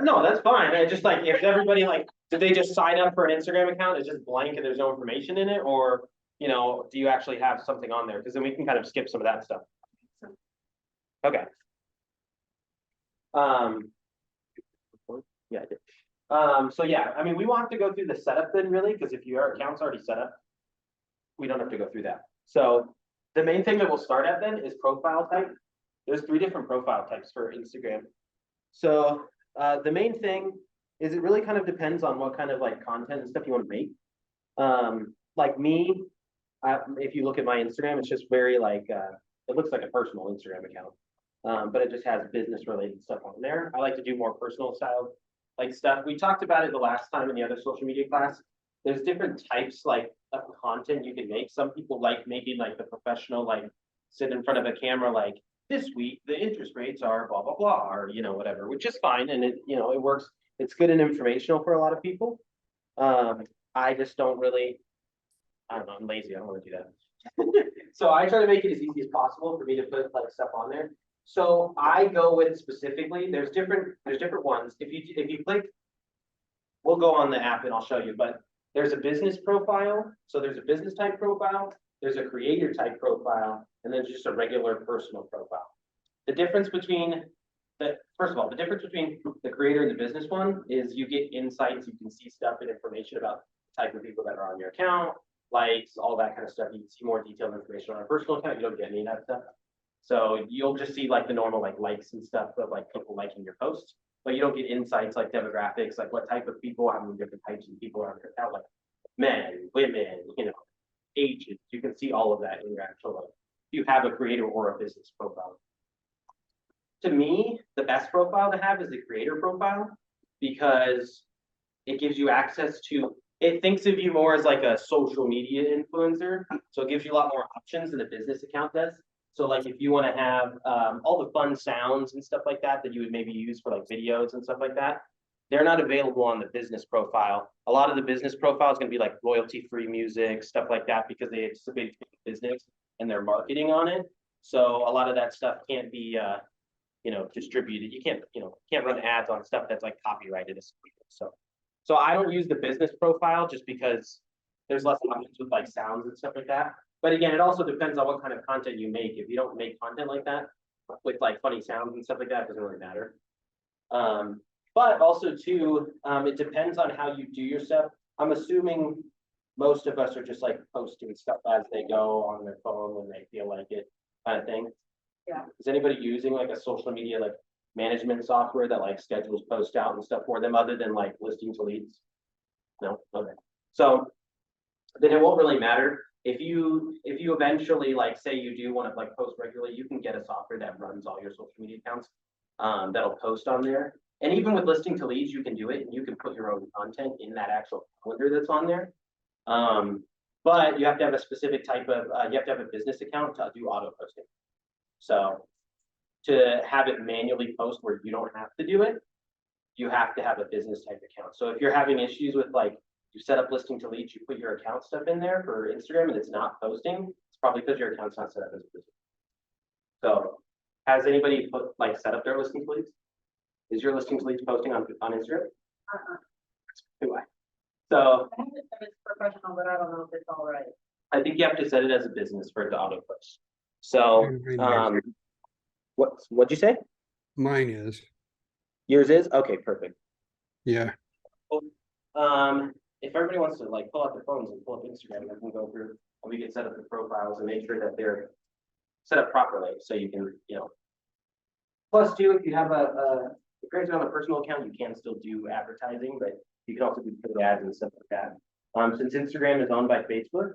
No, that's fine. I just like, if everybody like, did they just sign up for an Instagram account? It's just blank and there's no information in it? Or, do you actually have something on there? Because then we can kind of skip some of that stuff. Okay. Yeah, I did. So yeah, I mean, we won't have to go through the setup then really, because if your account's already set up, we don't have to go through that. So the main thing that we'll start at then is profile type. There's 3 different profile types for Instagram. So the main thing is it really kind of depends on what kind of like content and stuff you want to make. Like me, if you look at my Instagram, it's just very like, it looks like a personal Instagram account. But it just has business related stuff on there. I like to do more personal style like stuff. We talked about it the last time in the other social media class. There's different types like of content you can make. Some people like making like the professional, like sit in front of a camera, like this week the interest rates are blah blah blah, or whatever, which is fine, and it works. It's good and informational for a lot of people. I just don't really. I don't know. I'm lazy. I don't want to do that. So I try to make it as easy as possible for me to put like stuff on there. So I go with specifically. There's different ones. If you click, we'll go on the app and I'll show you. But there's a business profile. So there's a business type profile. There's a creator type profile, and then just a regular personal profile. The difference between first of all, the difference between the creator and the business one is you get insights. You can see stuff and information about the type of people that are on your account, likes, all that kind of stuff. You can see more detailed information on a personal account. You don't get any of that stuff. So you'll just see like the normal like likes and stuff of like people liking your posts, but you don't get insights like demographics, like what type of people, how many different types of people are on your account, like men, women, ages. You can see all of that in your actual like, if you have a creator or a business profile. To me, the best profile to have is the creator profile because it gives you access to, it thinks of you more as like a social media influencer. So it gives you a lot more options than a business account does. So like if you want to have all the fun sounds and stuff like that you would maybe use for like videos and stuff like that, they're not available on the business profile. A lot of the business profile is going to be like royalty-free music, stuff like that, because it's a big business and they're marketing on it. So a lot of that stuff can't be distributed. You can't run ads on stuff that's like copyrighted. So I don't use the business profile just because there's less options with like sounds and stuff like that. But again, it also depends on what kind of content you make. If you don't make content like that with like funny sounds and stuff like that, it doesn't really matter. But also too, it depends on how you do your stuff. I'm assuming most of us are just like posting stuff as they go on their phone when they feel like it, kind of thing. Yeah. Is anybody using like a social media like management software that like schedules posts out and stuff for them other than like listing to leads? No? Okay. So then it won't really matter. If you eventually like say you do want to like post regularly, you can get a software that runs all your social media accounts that'll post on there. And even with listing to leads, you can do it and you can put your own content in that actual calendar that's on there. But you have to have a specific type of you have to have a business account to do auto posting. So to have it manually post where you don't have to do it, you have to have a business type account. So if you're having issues with like you set up listing to leads, you put your account stuff in there for Instagram and it's not posting, it's probably because your account's not set up as a business. So has anybody set up their listing to leads? Is your listing to leads posting on Instagram? Do I? So I have it set as professional, but I don't know if it's all right. I think you have to set it as a business for it to auto post. So what'd you say? Mine is. Yours is? Okay, perfect. Yeah. If everybody wants to like pull out their phones and pull up Instagram, we can go through and we can set up the profiles and make sure that they're set up properly. So you can, plus too, if you have if you're on a personal account, you can still do advertising, but you can also do paid ads and stuff like that. Since Instagram is owned by Facebook,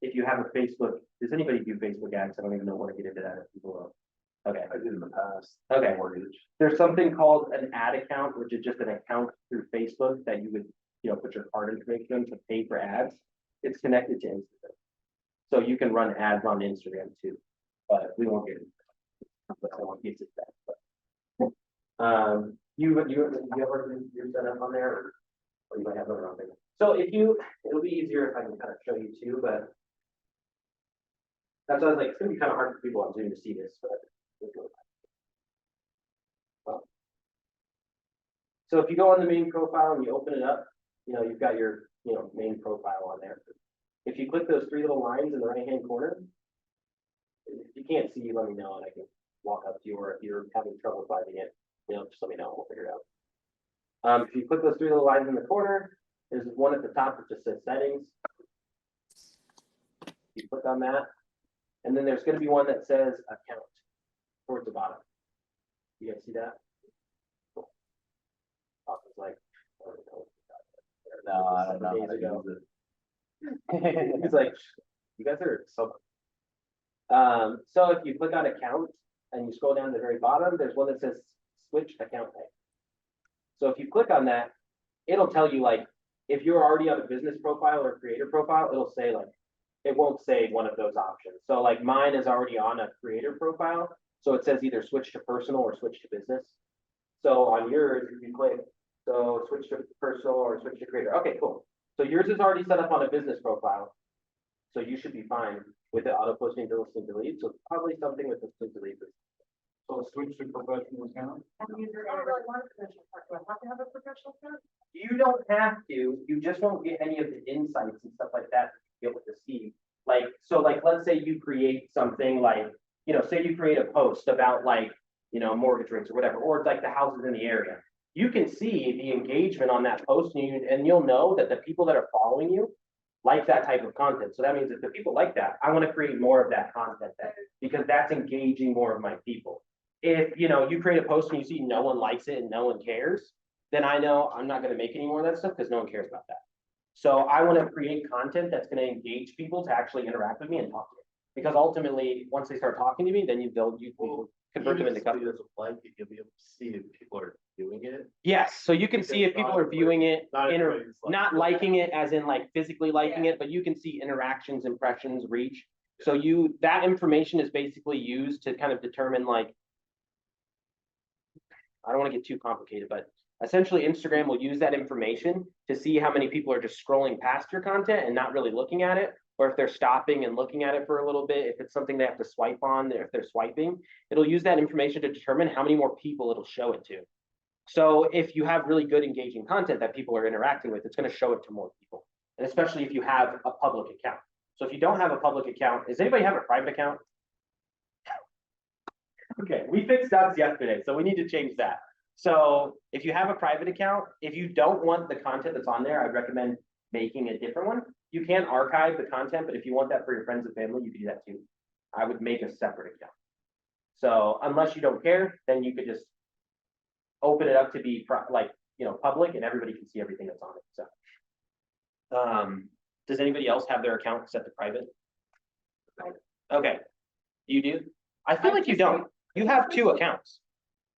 if you have a Facebook, does anybody do Facebook ads? I don't even know what to get into that if people will. Okay. I did in the past. Okay. Mortgage. There's something called an ad account, which is just an account through Facebook that you would, put your card information to pay for ads. It's connected to Instagram. So you can run ads on Instagram too, but we won't get into that. But I won't get to that. But, you ever you're set up on there or you might have it on there. So it'll be easier if I can kind of show you too, but that's why I was like, it's gonna be kind of hard for people on Zoom to see this, but So if you go on the main profile and you open it up, you've got your, main profile on there. If you click those three little lines in the right-hand corner, if you can't see, let me know and I can walk up to you, or if you're having trouble finding it, just let me know and we'll figure it out. If you click those three little lines in the corner, there's one at the top that just says settings. You click on that, and then there's going to be one that says account towards the bottom. You guys see that? Cool. Austin's like, oh, No, I don't know. days how to ago. use it. He's like, you guys are so. So if you click on account and you scroll down to the very bottom, there's one that says switch account type. So if you click on that, it'll tell you like, if you're already on a business profile or creator profile, it'll say like, it won't say one of those options. So like mine is already on a creator profile. So it says either switch to personal or switch to business. So on yours, if you click, so switch to personal or switch to creator. Okay, cool. So yours is already set up on a business profile. So you should be fine with the auto posting to listing delete. So probably something with listing delete. So switch to professional account? I don't really want a professional account. Do I have to have a professional account? You don't have to, you just won't get any of the insights and stuff like that to be able to see. Like, so like, let's say you create something like, say you create a post about like, mortgage rates or whatever, or like the houses in the area. You can see the engagement on that post and you'll know that the people that are following you like that type of content. So that means if the people like that, I want to create more of that content then, because that's engaging more of my people. If, you create a post and you see no one likes it and no one cares, then I know I'm not going to make any more of that stuff because no one cares about that. So I want to create content that's going to engage people to actually interact with me and talk to me. Because ultimately, once they start talking to me, then you convert them into customers. You'll be able to see if people are doing it. Yes, so you can see if people are viewing it, not liking it as in like physically liking it, but you can see interactions, impressions, reach. So that information is basically used to kind of determine like, I don't want to get too complicated, but essentially Instagram will use that information to see how many people are just scrolling past your content and not really looking at it, or if they're stopping and looking at it for a little bit, if it's something they have to swipe on, if they're swiping, it'll use that information to determine how many more people it'll show it to. So if you have really good engaging content that people are interacting with, it's going to show it to more people. And especially if you have a public account. So if you don't have a public account, does anybody have a private account? Okay, we fixed Doug's yesterday, so we need to change that. So if you have a private account, if you don't want the content that's on there, I'd recommend making a different one. You can archive the content, but if you want that for your friends and family, you can do that too. I would make a separate account. So unless you don't care, then you could just open it up to be public and everybody can see everything that's on it. So does anybody else have their account set to private? Okay, you do? I feel like you don't. You have two accounts.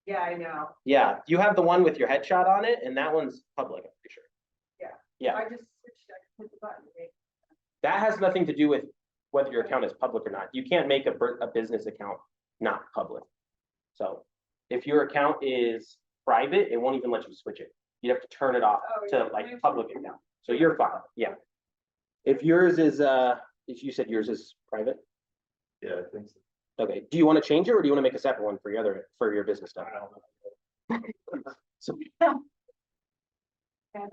Yeah, I know. Yeah, you have the one with your headshot on it, and that one's public, I'm pretty sure. Yeah. I just switched, I can hit the button. That has nothing to do with whether your account is public or not. You can't make a business account not public. So if your account is private, it won't even let you switch it. You have to turn it off to like public account. So you're fine. Yeah. If yours is if you said yours is private. Yeah, I think so. Okay. Do you want to change it or do you want to make a separate one for your business stuff? I don't know. So Kevin?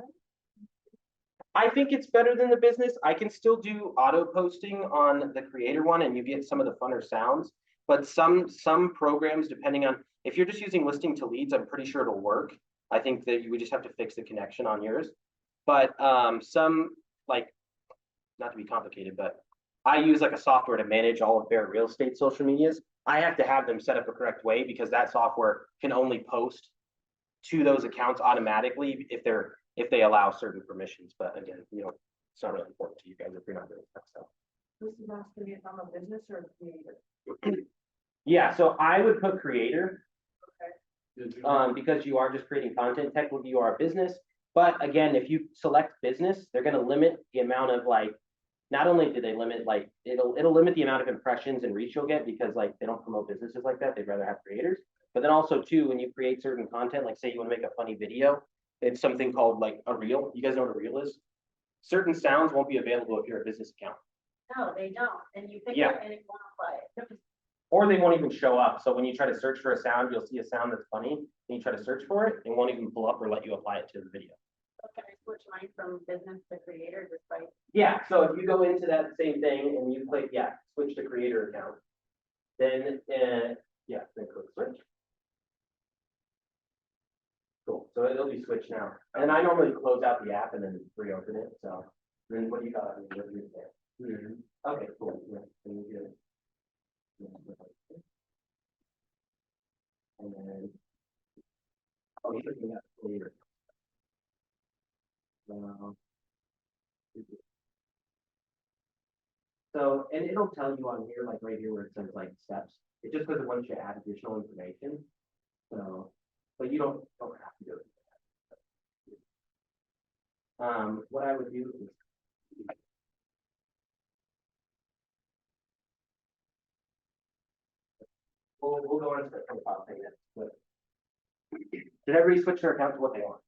I think it's better than the business. I can still do auto posting on the creator one and you get some of the funner sounds, but some programs, depending on if you're just using listing to leads, I'm pretty sure it'll work. I think that you would just have to fix the connection on yours. But some, like, not to be complicated, but I use like a software to manage all of Barrett real estate social medias. I have to have them set up a correct way because that software can only post to those accounts automatically if they allow certain permissions. But again, it's not really important to you guys if you're not doing that stuff. This is asking if I'm a business or a creator. Yeah, so I would put creator. Okay. Because you are just creating content. Technically, you are a business. But again, if you select business, they're going to limit the amount of like. Not only do they limit like it'll limit the amount of impressions and reach you'll get because like they don't promote businesses like that. They'd rather have creators. But then also too, when you create certain content, like say you want to make a funny video, it's something called like a reel. You guys know what a reel is? Certain sounds won't be available if you're a business account. No, they don't. And you pick Yeah. it and it won't play. or they won't even show up. So when you try to search for a sound, you'll see a sound that's funny, and you try to search for it, it won't even pull up or let you apply it to the video. Can I switch mine from business to creator, just like? Yeah, so if you go into that same thing and you click, yeah, switch to creator account, then, yeah, then click switch. Cool, so it'll be switched now. And I normally close out the app and then reopen it, so then what do you got? What do you think? Okay, cool. Yeah, then you're good. And then. Oh, you're looking at later. So, and it'll tell you on here, like right here where it says like steps, it just doesn't want you to add additional information. So, but you don't have to do it. What I would do is. We'll go into the profile thing next, but. Did everybody switch their account to what they want?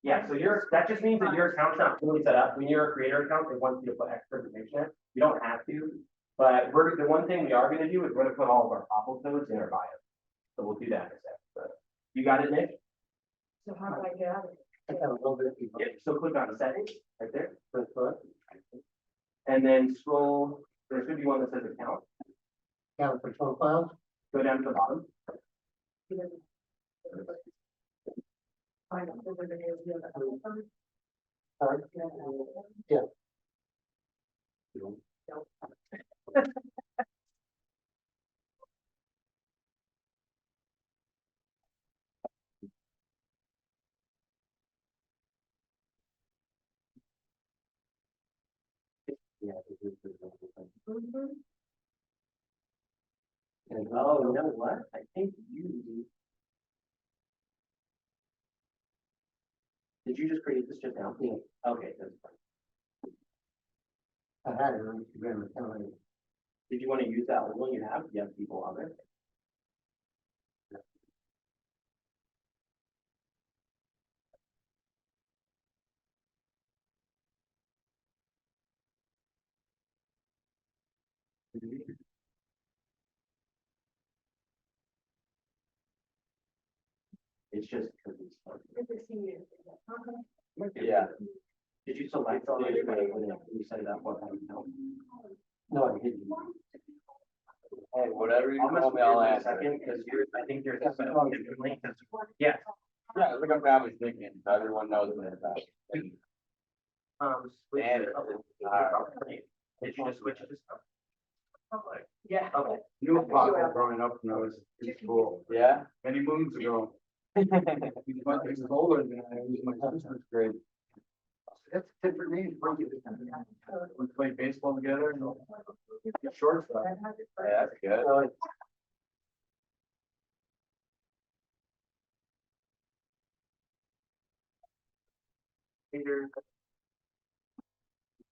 Yeah, so that just means that your account's not fully set up. When you're a creator account, they want you to put extra information in. You don't have to, but the one thing we are gonna do is we're gonna put all of our pop codes in our bio. So we'll do that in a sec, but you got it, Nick? So how do I get out of it? Yeah, so click on settings right there, first foot. And then scroll, there should be one that says account. Account for profiles. Go down to the bottom. Find out whether there is the other. Sorry. Yeah. Yeah. Mhm. And oh, you know what? I think you. Did you just create this just now? Yeah. Okay, that's fine. I had it on Instagram account. Did you want to use that old one you have? You have people on there? It's just because it's fun. If it's senior. Yeah. Did you select all these when you set it up? What time? No, I didn't. Hey, whatever you I'll call mess me, I'll with you in a answer. second, because I think you're set up differently. Yeah. Yeah, look, I'm family thinking, so everyone knows what it's about. Switch And it. Did you just switch it? Yeah. Okay. You were popular growing up when I was in school, Yeah? many moons ago. He was older than I was, my sister's grade. That's different names. We played baseball together and shortstop. Yeah, that's good.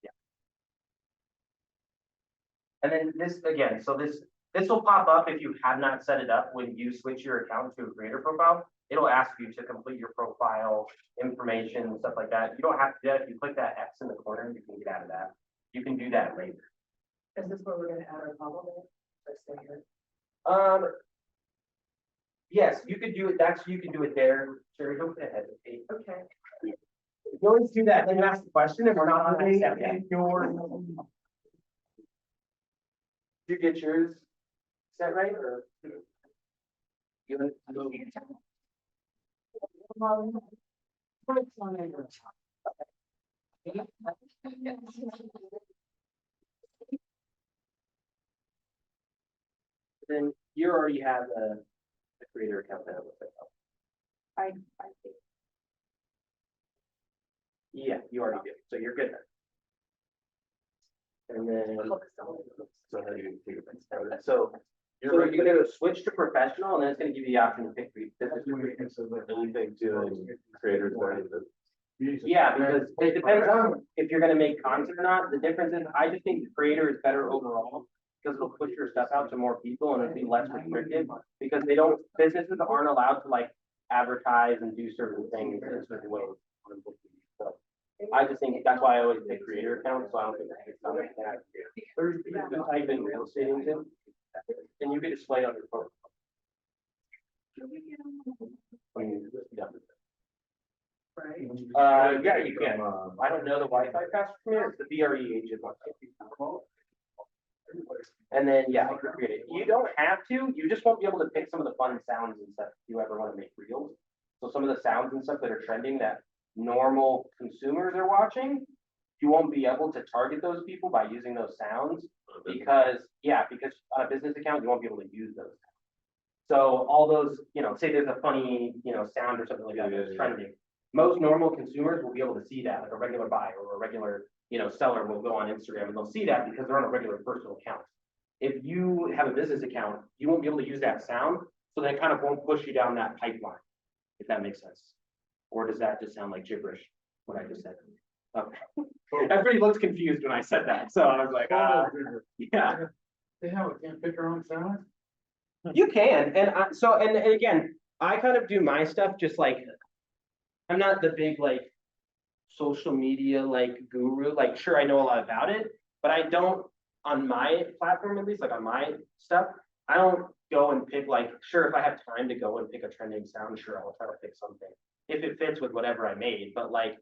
Yeah. And then this, again, so this will pop up if you have not set it up when you switch your account to a creator profile. It'll ask you to complete your profile information and stuff like that. You don't have to do that. If you click that X in the corner, you can get out of that. You can do that later. Is this where we're gonna add our bubble? Yes, you could do it. You can do it there. Sure, don't hesitate. Okay. You always do that, then you ask the question and we're not on that step yet. Did you get yours set right or? Then you already have a creator account that looks like that. I think. Yeah, you already do, so you're good. And then, so you're gonna switch to professional and then it's gonna give you the option to pick. Anything to creators or anything. Yeah, because it depends on if you're gonna make content or not. The difference is, I just think the creator is better overall. Because it'll push your stuff out to more people and it'll be less restricted, because businesses aren't allowed to like advertise and do certain things in certain ways. So I just think that's why I always pick creator accounts, so I don't think it's something like that. There's type in real estate agent, And you can display on your phone. When you- yeah. Right. Yeah, you can. I don't know the Wi-Fi password from here, it's the BRE agent one. And then, yeah, I can create it. You don't have to, you just won't be able to pick some of the fun sounds and stuff if you ever want to make reels. So some of the sounds and stuff that are trending that normal consumers are watching, you won't be able to target those people by using those sounds because on a business account, you won't be able to use those. So all those, say there's a funny, sound or something like that that's trending. Most normal consumers will be able to see that, like a regular buyer or a regular, seller will go on Instagram and they'll see that because they're on a regular personal account. If you have a business account, you won't be able to use that sound, so that kind of won't push you down that pipeline, if that makes sense. Or does that just sound like gibberish, what I just said? Okay. Everybody looks confused when I said that, so I was like, yeah. They can't pick their own sound? You can, and again, I kind of do my stuff just like, I'm not the big like social media like guru, like sure I know a lot about it, but I don't, on my platform at least, like on my stuff, I don't go and pick like, sure, if I have time to go and pick a trending sound, sure, I'll try to pick something. If it fits with whatever I made, but like,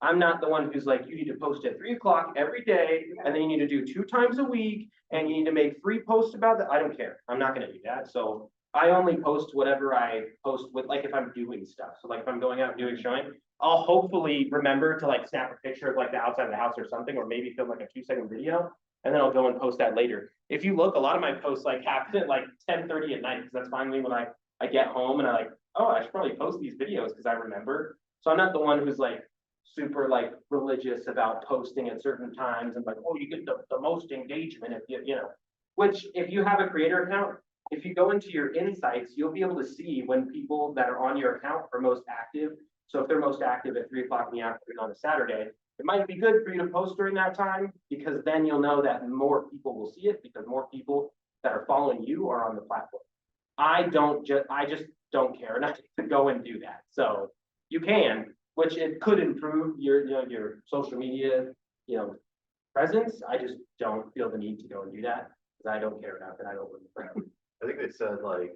I'm not the one who's like, you need to post at 3 o'clock every day, and then you need to do 2 times a week, and you need to make 3 posts about that. I don't care. I'm not gonna do that. So I only post whatever I post with, like if I'm doing stuff. So like if I'm going out and doing showing, I'll hopefully remember to like snap a picture of like the outside of the house or something, or maybe film like a 2-second video, and then I'll go and post that later. If you look, a lot of my posts like happen at like 10:30 at night, because that's finally when I get home and I like, oh, I should probably post these videos because I remember. So I'm not the one who's like super like religious about posting at certain times and like, oh, you get the most engagement if you know, which if you have a creator account, if you go into your insights, you'll be able to see when people that are on your account are most active. So if they're most active at 3 o'clock in the afternoon on a Saturday, it might be good for you to post during that time, because then you'll know that more people will see it because more people that are following you are on the platform. I just don't care enough to go and do that. So you can, which it could improve your, your social media, presence. I just don't feel the need to go and do that because I don't care enough and I don't really. I think they said like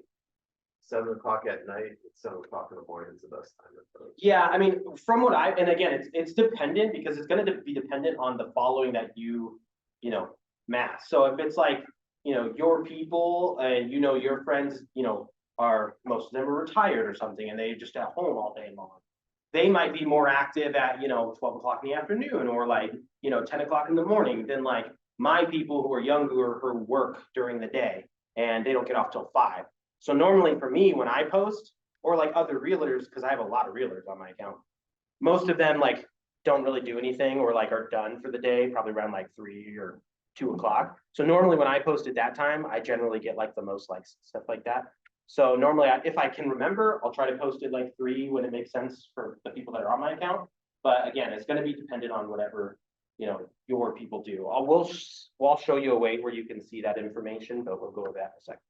7 o'clock at night, 7 o'clock in the morning is the best time to post. Yeah, I mean, from what and again, it's dependent because it's going to be dependent on the following that you mass. So if it's like, your people and your friends, are most of them are retired or something and they just at home all day long. They might be more active at, 12 o'clock in the afternoon or like, 10 o'clock in the morning than like my people who are younger who work during the day and they don't get off till 5. So normally for me, when I post, or like other realtors, because I have a lot of realtors on my account, most of them like don't really do anything or like are done for the day, probably around like 3 or 2 o'clock. So normally when I post at that time, I generally get like the most likes, stuff like that. So normally if I can remember, I'll try to post it like 3 when it makes sense for the people that are on my account. But again, it's going to be dependent on whatever, your people do. We'll show you a way where you can see that information, but we'll go over that in a second.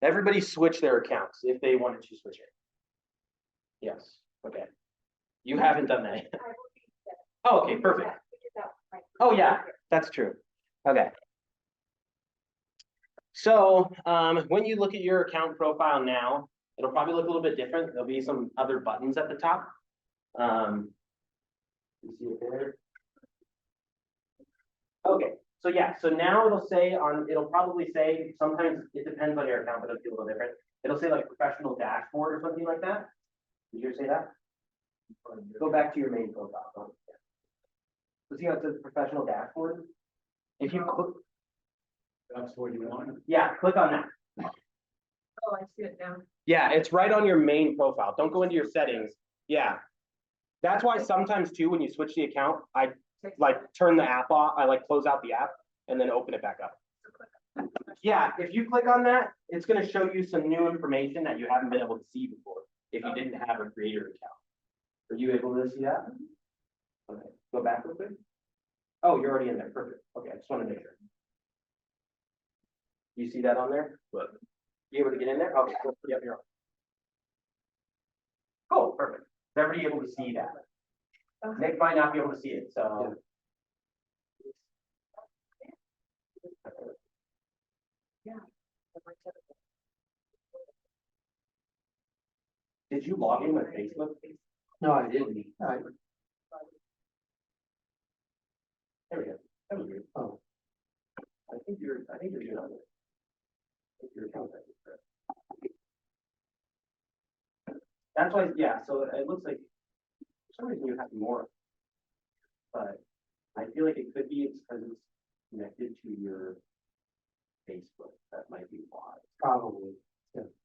Everybody switch their accounts if they wanted to switch it. Yes, okay. You haven't done that yet. Oh, okay, perfect. Oh, yeah, that's true. Okay. So when you look at your account profile now, it'll probably look a little bit different. There'll be some other buttons at the top. You see it there? Okay, so yeah, so now it'll probably say, sometimes it depends on your account, but it'll be a little different. It'll say like professional dashboard or something like that. Did you say that? Go back to your main profile. So see how it says professional dashboard? If you click, That's what you want. yeah, click on that. Oh, I see it now. Yeah, it's right on your main profile. Don't go into your settings. Yeah. That's why sometimes too, when you switch the account, I like turn the app off. I like close out the app and then open it back up. Yeah, if you click on that, it's going to show you some new information that you haven't been able to see before if you didn't have a creator account. Are you able to see that? Okay, go back real quick. Oh, you're already in there. Perfect. Okay, I just want to make sure. You see that on there? But You able to get in there? Okay, cool. Yep, you're on. Cool, perfect. Is everybody able to see that? Nick might not be able to see it, so. Did you log in with Facebook? No, I didn't. There we go. That was weird. Oh. I think you're doing on it. I think your account is correct. That's why, yeah, so it looks like, for some reason you have more. But I feel like it could be it's because it's connected to your Facebook, that might be why. Probably.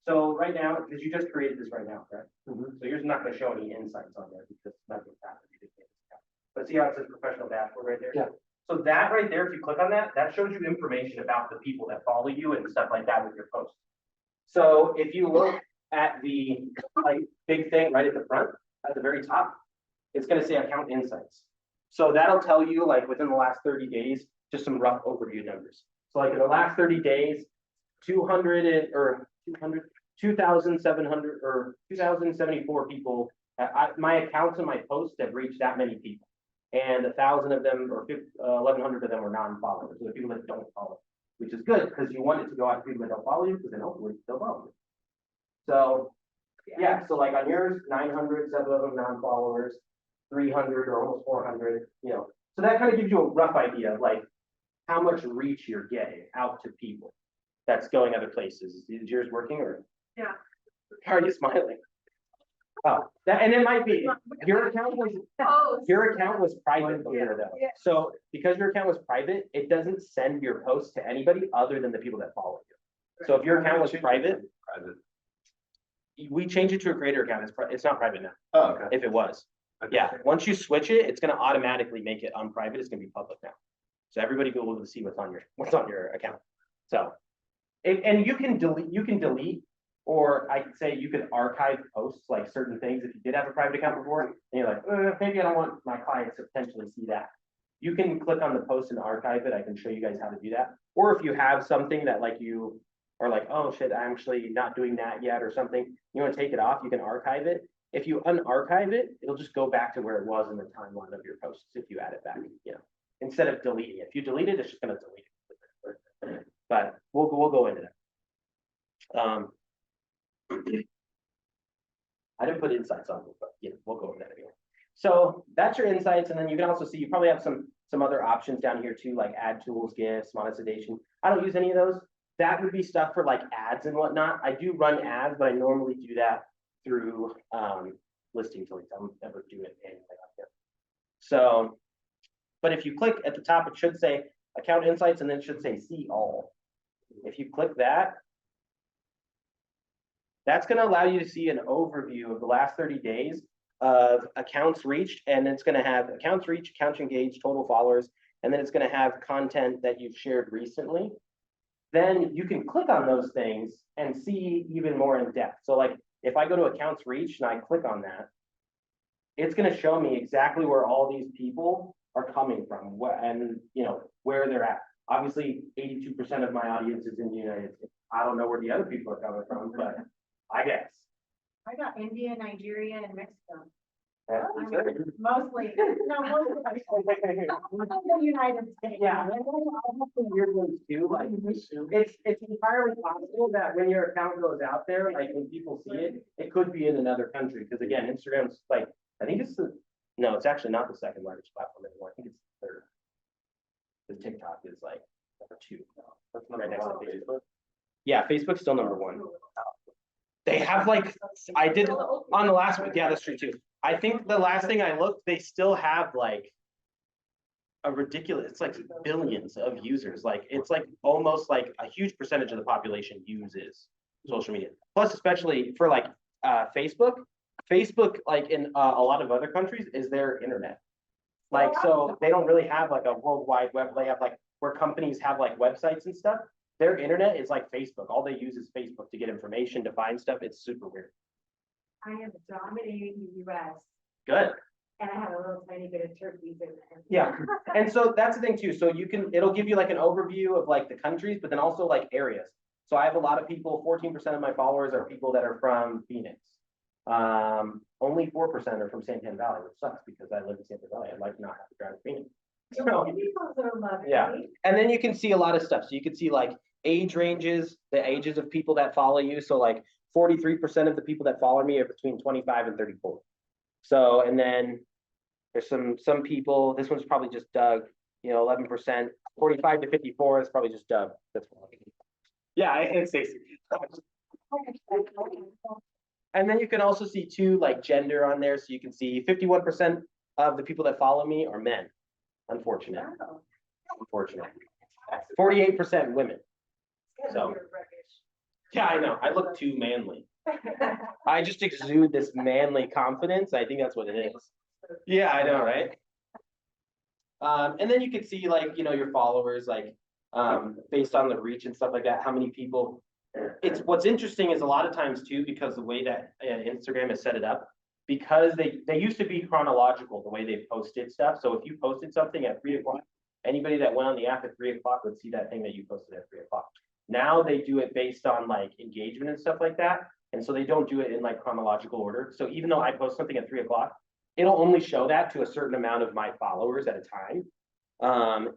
So right now, because you just created this right now, correct? Mhm. So yours is not gonna show any insights on there because nothing's happened. You just made this account. But see how it says professional dashboard right there? Yeah. So that right there, if you click on that, that shows you information about the people that follow you and stuff like that with your posts. So if you look at the like big thing right at the front, at the very top, it's gonna say account insights. So that'll tell you like within the last 30 days, just some rough overview numbers. So like in the last 30 days, 2,700 or 2,074 people. My accounts and my posts have reached that many people. And 1,000 of them or 1,100 of them are non-followers, so the people that don't follow, which is good because you want it to go out to people that don't follow you because then hopefully they'll follow you. So, yeah, so like on yours, 900, 7 of them non-followers, 300 or almost 400, you know. So that kind of gives you a rough idea of like how much reach you're getting out to people that's going other places. Is yours working or? Yeah. How are you smiling? Oh, and it might be, your account was private earlier though. Yeah. So because your account was private, it doesn't send your posts to anybody other than the people that follow you. So if your account was private, we change it to a creator account. It's not private now, Oh, okay. if it was. Yeah, once you switch it, it's gonna automatically make it unprivate. It's gonna be public now. So everybody will be able to see what's on your account. So, and you can delete, or I could say you could archive posts, like certain things, if you did have a private account before, and you're like, maybe I don't want my clients to potentially see that. You can click on the post and archive it. I can show you guys how to do that. Or if you have something that like you are like, oh shit, I'm actually not doing that yet or something, you want to take it off, you can archive it. If you unarchive it, it'll just go back to where it was in the timeline of your posts if you add it back, you know, instead of deleting it. If you delete it, it's just gonna delete it. But we'll go into that. I didn't put insights on it, but yeah, we'll go over that anyway. So that's your insights, and then you can also see you probably have some other options down here too, like ad tools, gifts, monetization. I don't use any of those. That would be stuff for like ads and whatnot. I do run ads, but I normally do that through listing links. I don't ever do it anything like that. So, but if you click at the top, it should say account insights, and then it should say see all. If you click that, that's going to allow you to see an overview of the last 30 days of accounts reached, and it's going to have accounts reached, accounts engaged, total followers, and then it's going to have content that you've shared recently. Then you can click on those things and see even more in depth. So like if I go to accounts reached and I click on that, it's going to show me exactly where all these people are coming from and you know where they're at. Obviously, 82% of my audience is in the United States. I don't know where the other people are coming from, but I guess. I got India, Nigeria, and Mexico. That's I mean, good. mostly, no, mostly the United States. Yeah, weird ones too. Like it's entirely possible that when your account goes out there, like when people see it, it could be in another country. Because again, Instagram's like I think it's no, it's actually not the second largest platform anymore. I think it's the third. The TikTok is like number 2. That's right next to Facebook. Yeah, Facebook's still number 1. They have like I did on the last week. Yeah, that's true too. I think the last thing I looked, they still have like a ridiculous, it's like billions of users. Like it's like almost like a huge percentage of the population uses social media. Plus, especially for like Facebook, like in a lot of other countries is their internet. Like, so they don't really have like a worldwide web. They have like where companies have like websites and stuff. Their internet is like Facebook. All they use is Facebook to get information, to find stuff. It's super weird. I am dominating the US Good. and I have a little tiny bit of turkeys in there. Yeah, and so that's the thing too. So it'll give you like an overview of like the countries, but then also like areas. So I have a lot of people, 14% of my followers are people that are from Phoenix. Only 4% are from Santan Valley, which sucks because I live in Santan Valley. I'd like to not have to drive to Phoenix. So, People are lovely. yeah. And then you can see a lot of stuff. So you can see like age ranges, the ages of people that follow you. So like 43% of the people that follow me are between 25 and 34. So, and then there's some people, this one's probably just Doug, 11%, 45 to 54 is probably just Doug. That's yeah, it's Stacy. And then you can also see too, like gender on there. So you can see 51% of the people that follow me are men. Unfortunate. Wow. Unfortunate. 48% women. So, yeah, I know. I look too manly. I just exude this manly confidence. I think that's what it is. Yeah, I know, right? And then you can see like, your followers, like, based on the reach and stuff like that, how many people. It's what's interesting is a lot of times too, because the way that Instagram has set it up, because they used to be chronological, the way they posted stuff. So if you posted something at 3 o'clock, anybody that went on the app at 3 o'clock would see that thing that you posted at 3 o'clock. Now they do it based on like engagement and stuff like that. And so they don't do it in like chronological order. So even though I post something at 3 o'clock, it'll only show that to a certain amount of my followers at a time.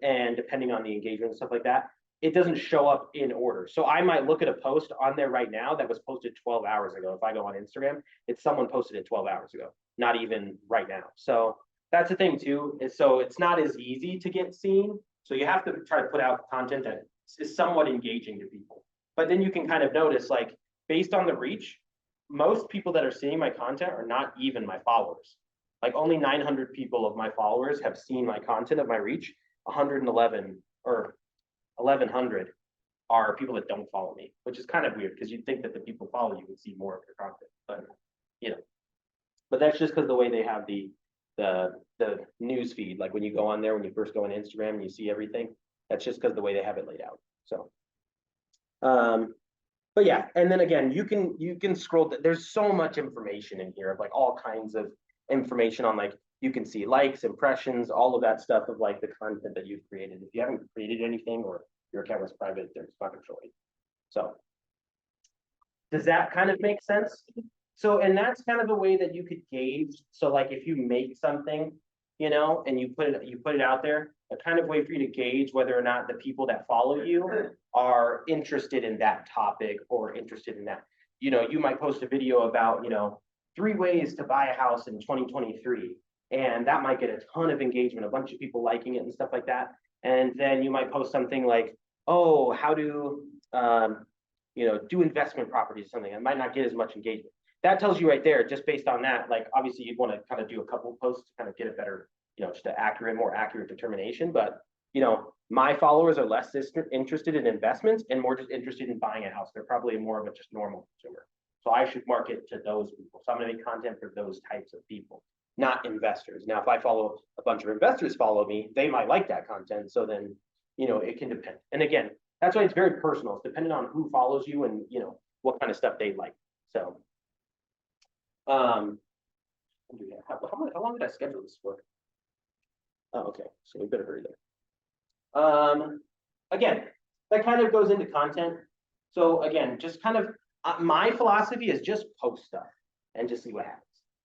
And depending on the engagement and stuff like that, it doesn't show up in order. So I might look at a post on there right now that was posted 12 hours ago. If I go on Instagram, it's someone posted it 12 hours ago, not even right now. So that's the thing too, is so it's not as easy to get seen. So you have to try to put out content that is somewhat engaging to people. But then you can kind of notice, like, based on the reach, most people that are seeing my content are not even my followers. Like only 900 people of my followers have seen my content of my reach. 111 or 1100 are people that don't follow me, which is kind of weird because you'd think that the people follow you would see more of your content, but that's just because the way they have the news feed. Like when you go on there, when you first go on Instagram and you see everything, that's just because the way they have it laid out. So, but yeah, and then again, you can scroll. There's so much information in here of like all kinds of information on like, you can see likes, impressions, all of that stuff of like the content that you've created. If you haven't created anything or your account was private, there's not going to show you. So does that kind of make sense? So, and that's kind of the way that you could gauge. So like if you make something, and you put it out there, a kind of way for you to gauge whether or not the people that follow you are interested in that topic or interested in that. You might post a video about, 3 ways to buy a house in 2023. And that might get a ton of engagement, a bunch of people liking it and stuff like that. And then you might post something like, oh, how to, do investment properties or something. It might not get as much engagement. That tells you right there, just based on that, like, obviously you'd want to kind of do a couple of posts to kind of get a better, just an more accurate determination. But, my followers are less interested in investments and more just interested in buying a house. They're probably more of a just normal consumer. So I should market to those people. So I'm going to make content for those types of people, not investors. Now, if I follow a bunch of investors follow me, they might like that content. So then, it can depend. And again, that's why it's very personal. It's dependent on who follows you and, what kind of stuff they like. So, how long did I schedule this for? Oh, okay. So we better hurry there. Again, that kind of goes into content. So again, just kind of, my philosophy is just post stuff and just see what happens.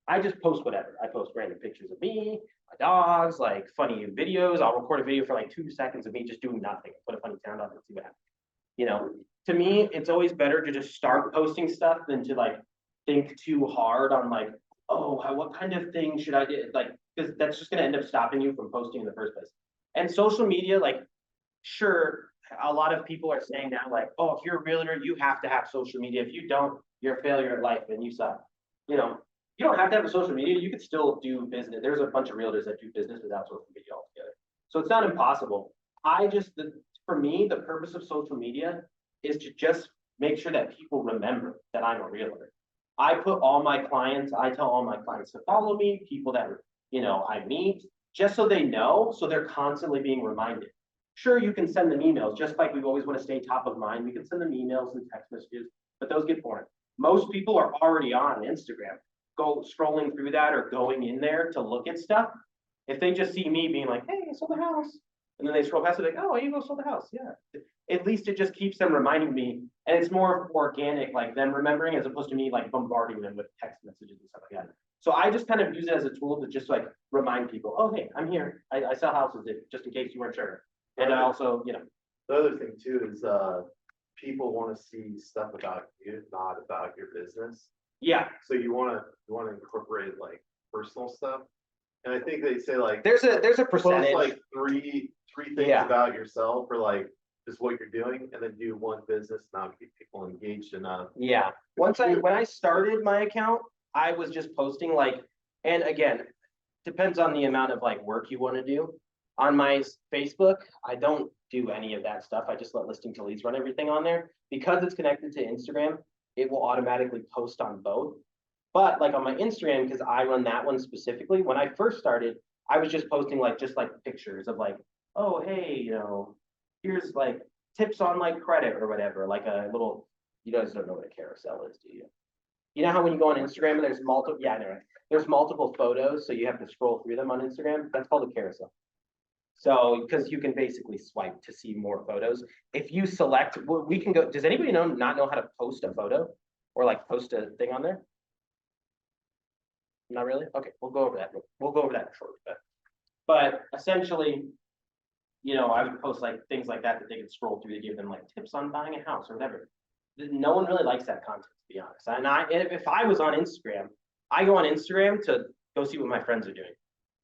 I just post whatever. I post random pictures of me, my dogs, like funny videos. I'll record a video for like 2 seconds of me just doing nothing. Put a funny sound on it and see what happens. To me, it's always better to just start posting stuff than to like think too hard on like, oh, what kind of thing should I do? Like, because that's just gonna end up stopping you from posting in the first place. And social media, like, sure, a lot of people are saying now, like, oh, if you're a realtor, you have to have social media. If you don't, you're a failure at life and you suck. You don't have to have a social media. You could still do business. There's a bunch of realtors that do business without social media altogether. So it's not impossible. For me, the purpose of social media is to just make sure that people remember that I'm a realtor. I tell all my clients to follow me, people that, I meet, just so they know, so they're constantly being reminded. Sure, you can send them emails, just like we always want to stay top of mind. We can send them emails and text messages, but those get boring. Most people are already on Instagram, scrolling through that or going in there to look at stuff. If they just see me being like, hey, I sold the house, and then they scroll past it like, oh, you go sold the house, yeah. At least it just keeps them reminding me And it's more organic, like them remembering as opposed to me like bombarding them with text messages and stuff like that. So I just kind of use it as a tool to just like remind people, oh, hey, I'm here. I sell houses just in case you weren't sure. And I also, you know, The other thing too is, people wanna see stuff about you, not about your business. yeah, So you wanna incorporate like personal stuff. And I think they say like, there's a post percentage. like three things Yeah. about yourself or like just what you're doing and then do one business, now keep people engaged enough. Yeah, when I started my account, I was just posting like, and again, depends on the amount of like work you want to do. On my Facebook, I don't do any of that stuff. I just let listing to leads run everything on there. Because it's connected to Instagram, it will automatically post on both. But like on my Instagram, because I run that one specifically, when I first started, I was just posting like pictures of like, oh, hey, you know, here's like tips on like credit or whatever, like a little, you guys don't know what a carousel is, do you? You know how when you go on Instagram and there's multiple, yeah, anyway, there's multiple photos, so you have to scroll through them on Instagram. That's called a carousel. So, because you can basically swipe to see more photos. If you select, we can go, does anybody not know how to post a photo or like post a thing on there? Not really? Okay, we'll go over that. We'll go over that in a short bit. But essentially, you know, I would post like things like that they could scroll through to give them like tips on buying a house or whatever. No one really likes that content, to be honest. And if I was on Instagram, I go on Instagram to go see what my friends are doing.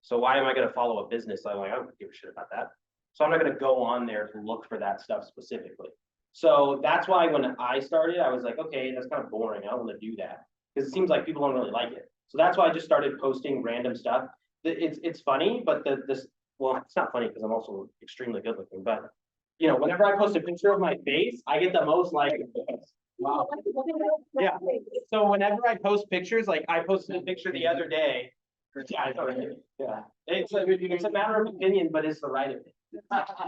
So why am I going to follow a business? I don't give a shit about that. So I'm not going to go on there to look for that stuff specifically. So that's why when I started, I was like, okay, that's kind of boring. I don't want to do that because it seems like people don't really like it. So that's why I just started posting random stuff. It's funny, but well, it's not funny because I'm also extremely good looking, but you know, whenever I post a picture of my face, I get the most likes. Wow. Yeah. So whenever I post pictures, like I posted a picture the other day. Yeah, I know, right? Yeah. It's a matter of opinion, but it's the right opinion.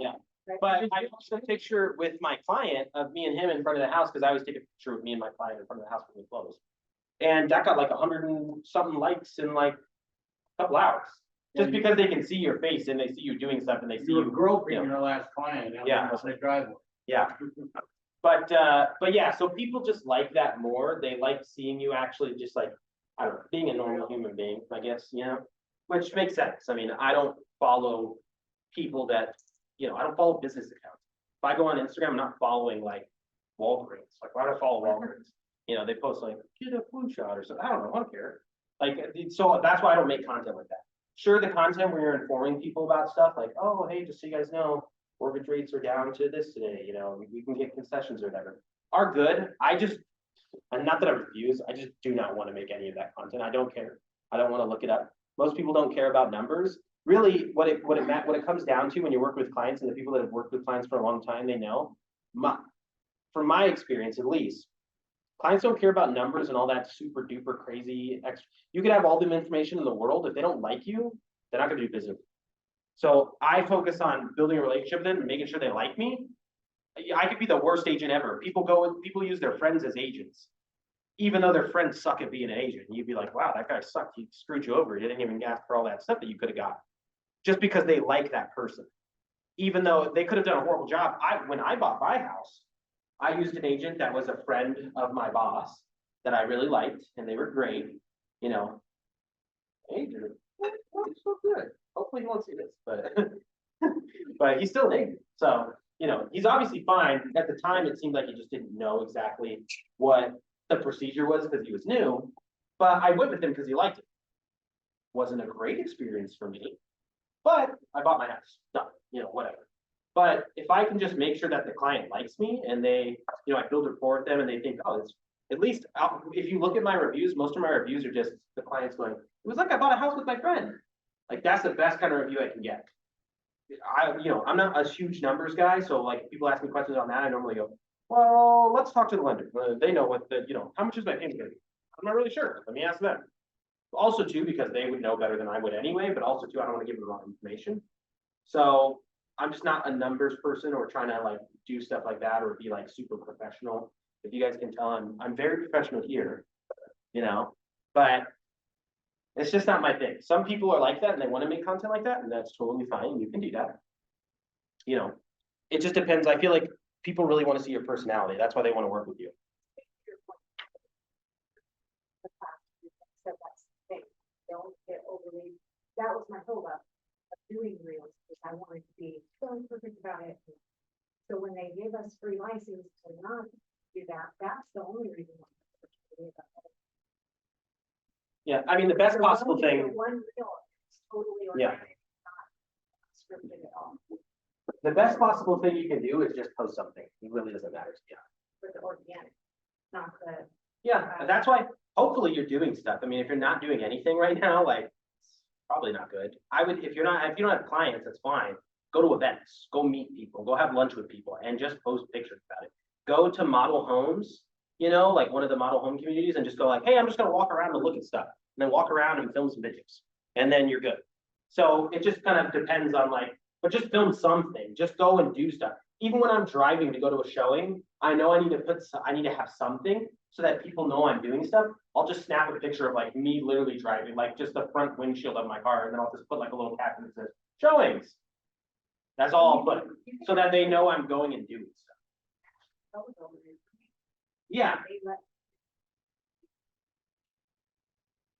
Yeah. But I posted a picture with my client of me and him in front of the house because I always take a picture with me and my client in front of the house when we close. And that got like 100 and something likes in like a couple hours. Just because they can see your face and they see you doing stuff and they see You were you. groping your last client. Yeah. On the driveway. Yeah. But yeah, so people just like that more. They like seeing you actually just like, I don't know, being a normal human being, I guess, you know, which makes sense. I mean, I don't follow people that, you know, I don't follow business accounts. If I go on Instagram, I'm not following like Walgreens. Like, why do I follow Walgreens? You know, they post like, get a flu shot or something. I don't know, I don't care. Like, so that's why I don't make content like that. Sure, the content where you're informing people about stuff like, oh, hey, just so you guys know, mortgage rates are down to this today, you know, we can get concessions or whatever, are good. And not that I refuse, I just do not want to make any of that content. I don't care. I don't want to look it up. Most people don't care about numbers. Really, what it comes down to when you work with clients, and the people that have worked with clients for a long time, they know, from my experience at least, clients don't care about numbers and all that super duper crazy. You could have all the information in the world. If they don't like you, they're not going to do business. So I focus on building a relationship with them and making sure they like me. I could be the worst agent ever. People use their friends as agents, even though their friends suck at being an agent. You'd be like, wow, that guy sucked. He screwed you over. He didn't even ask for all that stuff that you could have got, just because they like that person, even though they could have done a horrible job. When I bought my house, I used an agent that was a friend of my boss that I really liked, and they were great. You know, agent, it's so good. Hopefully he won't see this, but but he's still an agent. So, you know, he's obviously fine. At the time, it seemed like he just didn't know exactly what the procedure was because he was new. But I went with him because he liked it. Wasn't a great experience for me, but I bought my house. Done. You know, whatever. But if I can just make sure that the client likes me and they, you know, I build rapport with them and they think, oh, it's at least if you look at my reviews, most of my reviews are just the clients going, it was like I bought a house with my friend. Like that's the best kind of review I can get. You know, I'm not a huge numbers guy, so like people ask me questions on that, I normally go, well, let's talk to the lender. They know what you know, how much is my payment going to be? I'm not really sure. Let me ask them. Also, too, because they would know better than I would anyway, but also, too, I don't want to give them the wrong information. So I'm just not a numbers person or trying to like do stuff like that or be like super professional. If you guys can tell, I'm very professional here, you know, but it's just not my thing. Some people are like that and they want to make content like that, and that's totally fine. You can do that. You know, it just depends. I feel like people really want to see your personality. That's why they want to work with you. So that's the thing. Don't get overly, that was my holdup of doing reels, because I wanted to be so perfect about it. So when they give us free license to not do that, that's the only reason. why we do that. Yeah, I mean, the best The possible one- thing, the One reel is totally Yeah. organic, not scripted at all, the best possible thing you can do is just post something. It really doesn't matter to you. for the organic, not the. Yeah, and that's why hopefully you're doing stuff. I mean, if you're not doing anything right now, like it's probably not good. I would, if you don't have clients, that's fine. Go to events, go meet people, go have lunch with people and just post pictures about it. Go to model homes, like one of the model home communities and just go like, hey, I'm just gonna walk around and look at stuff. And then walk around and film some videos. And then you're good. So it just kind of depends on but just film something, just go and do stuff. Even when I'm driving to go to a showing, I know I need to have something so that people know I'm doing stuff. I'll just snap a picture of like me literally driving, like just the front windshield of my car, and then I'll just put like a little caption that says showings. That's all I'll put, so that they know I'm going and doing stuff. Yeah,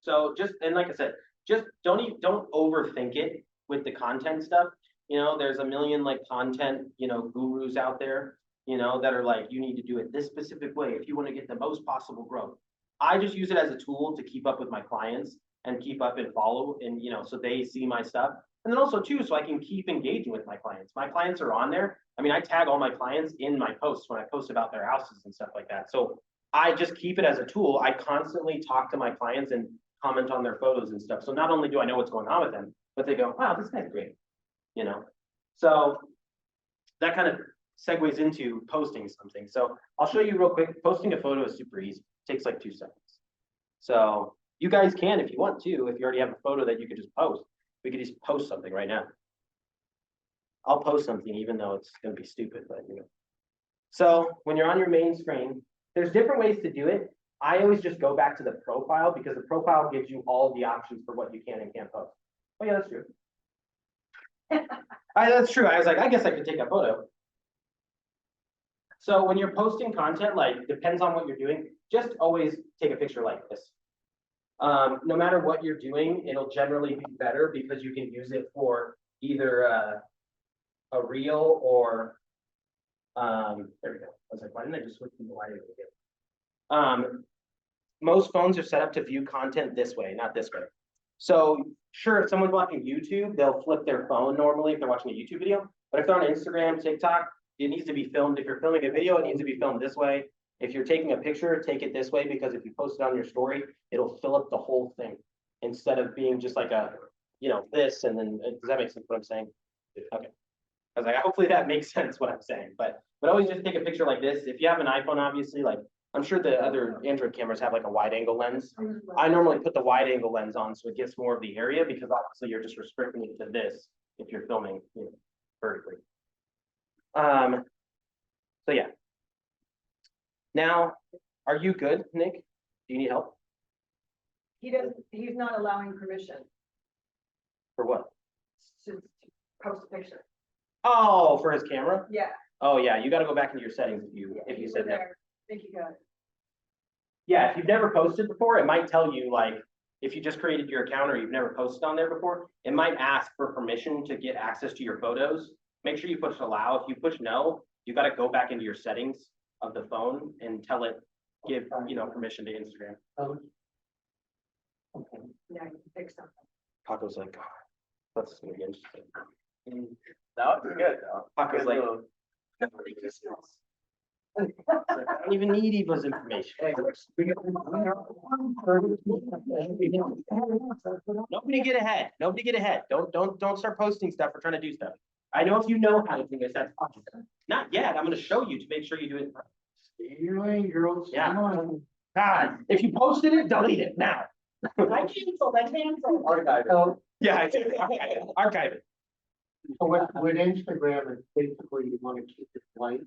so and like I said, just don't overthink it with the content stuff. There's a million like content, gurus out there, that are like, you need to do it this specific way if you want to get the most possible growth. I just use it as a tool to keep up with my clients and keep up and follow and, so they see my stuff. And then also too, so I can keep engaging with my clients. My clients are on there. I mean, I tag all my clients in my posts when I post about their houses and stuff like that. So I just keep it as a tool. I constantly talk to my clients and comment on their photos and stuff. So not only do I know what's going on with them, but they go, wow, this guy's great. So that kind of segues into posting something. So I'll show you real quick. Posting a photo is super easy. It takes like 2 seconds. So you guys can, if you want to, if you already have a photo that you could just post, we could just post something right now. I'll post something even though it's going to be stupid, but So when you're on your main screen, there's different ways to do it. I always just go back to the profile because the profile gives you all the options for what you can and can't post. Oh yeah, that's true. That's true. I was like, I guess I could take a photo. So when you're posting content, like depends on what you're doing, just always take a picture like this. No matter what you're doing, it'll generally be better because you can use it for either a reel or there we go. I was like, why didn't I just switch to the wide angle again? Most phones are set up to view content this way, not this way. So sure, if someone's watching YouTube, they'll flip their phone normally if they're watching a YouTube video. But if they're on Instagram, TikTok, it needs to be filmed. If you're filming a video, it needs to be filmed this way. If you're taking a picture, take it this way, because if you post it on your story, it'll fill up the whole thing instead of being just like this, and then, does that make sense what I'm saying? Okay. I was like, hopefully that makes sense what I'm saying, but always just take a picture like this. If you have an iPhone, obviously, like I'm sure the other Android cameras have like a wide angle lens. I normally put the wide angle lens on so it gets more of the area, because obviously you're just restricting it to this if you're filming vertically. So yeah. Now, are you good, Nick? Do you need help? He's not allowing permission For what? to post a picture. Oh, for his camera? Yeah. Oh yeah, you got to go back into your settings if you said that. I think you got it. Yeah, if you've never posted before, it might tell you, like, if you just created your account or you've never posted on there before, it might ask for permission to get access to your photos. Make sure you push allow. If you push no, you got to go back into your settings of the phone and tell it, give permission to Instagram. Okay. Yeah, you can fix something. Paco's like, God, that's gonna be interesting. That would be good though. Paco's like, I don't even need Eva's information. Nobody get ahead. Nobody get ahead. Don't start posting stuff or trying to do stuff. I know if you know how to do this, that's fine. Not yet. I'm going to show you to make sure you do it. You're lane, girls. Yeah. Come on. God, if you posted it, delete it now. I canceled. Archive it. So, Yeah, I did. Archive it. so with Instagram, it's basically you want to keep it light.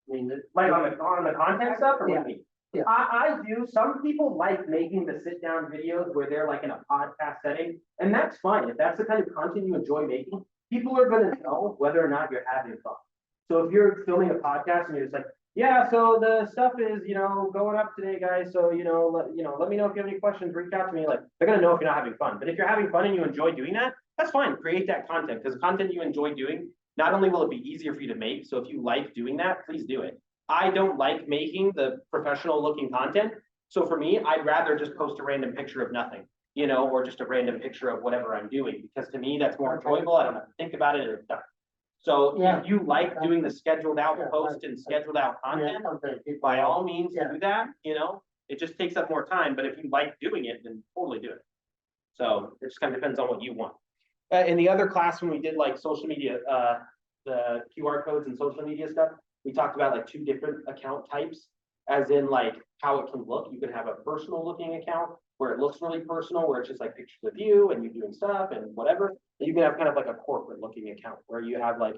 I mean, Like on the content stuff or Yeah. with me? Yeah. I do. Some people like making the sit down videos where they're like in a podcast setting, and that's fine. If that's the kind of content you enjoy making, people are going to know whether or not you're having fun. So if you're filming a podcast and you're just like, yeah, so the stuff is, going up today, guys. So, let me know if you have any questions, reach out to me. Like, they're gonna know if you're not having fun. But if you're having fun and you enjoy doing that, that's fine. Create that content because content you enjoy doing, not only will it be easier for you to make, so if you like doing that, please do it. I don't like making the professional looking content. So for me, I'd rather just post a random picture of nothing, or just a random picture of whatever I'm doing, because to me, that's more enjoyable. I don't have to think about it and it's done. So Yeah. if you like doing the scheduled out post and scheduled out content, by all means, do that, it just takes up more time, but if you like doing it, then totally do it. So it just kind of depends on what you want. In the other class, when we did like social media, the QR codes and social media stuff, we talked about like 2 different account types, as in like how it can look. You can have a personal looking account where it looks really personal, where it's just like pictures of you and you doing stuff and whatever. And you can have kind of like a corporate looking account where you have like,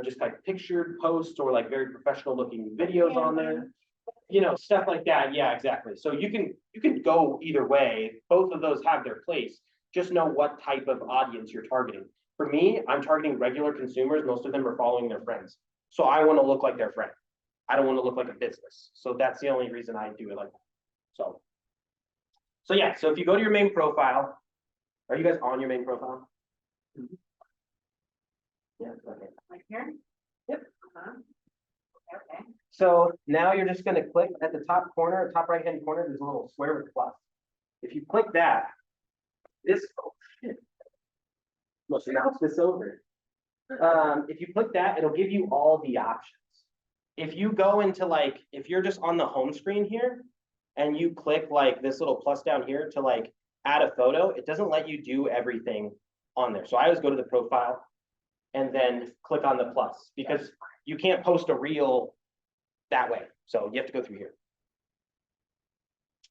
just like pictured posts or like very professional looking videos on there, stuff like that. Yeah, exactly. So you can go either way. Both of those have their place. Just know what type of audience you're targeting. For me, I'm targeting regular consumers. Most of them are following their friends. So I want to look like their friend. I don't want to look like a business. So that's the only reason I do it like that. So yeah, so if you go to your main profile, are you guys on your main profile? Yeah, okay. Like here? Yep. Uh-huh. Okay. So now you're just going to click at the top corner, top right hand corner, there's a little square with a plus. If you click that, oh shit. Let's mouse this over. If you click that, it'll give you all the options. If you go into like, if you're just on the home screen here and you click like this little plus down here to like add a photo, it doesn't let you do everything on there. So I always go to the profile and then click on the plus because you can't post a reel that way. So you have to go through here.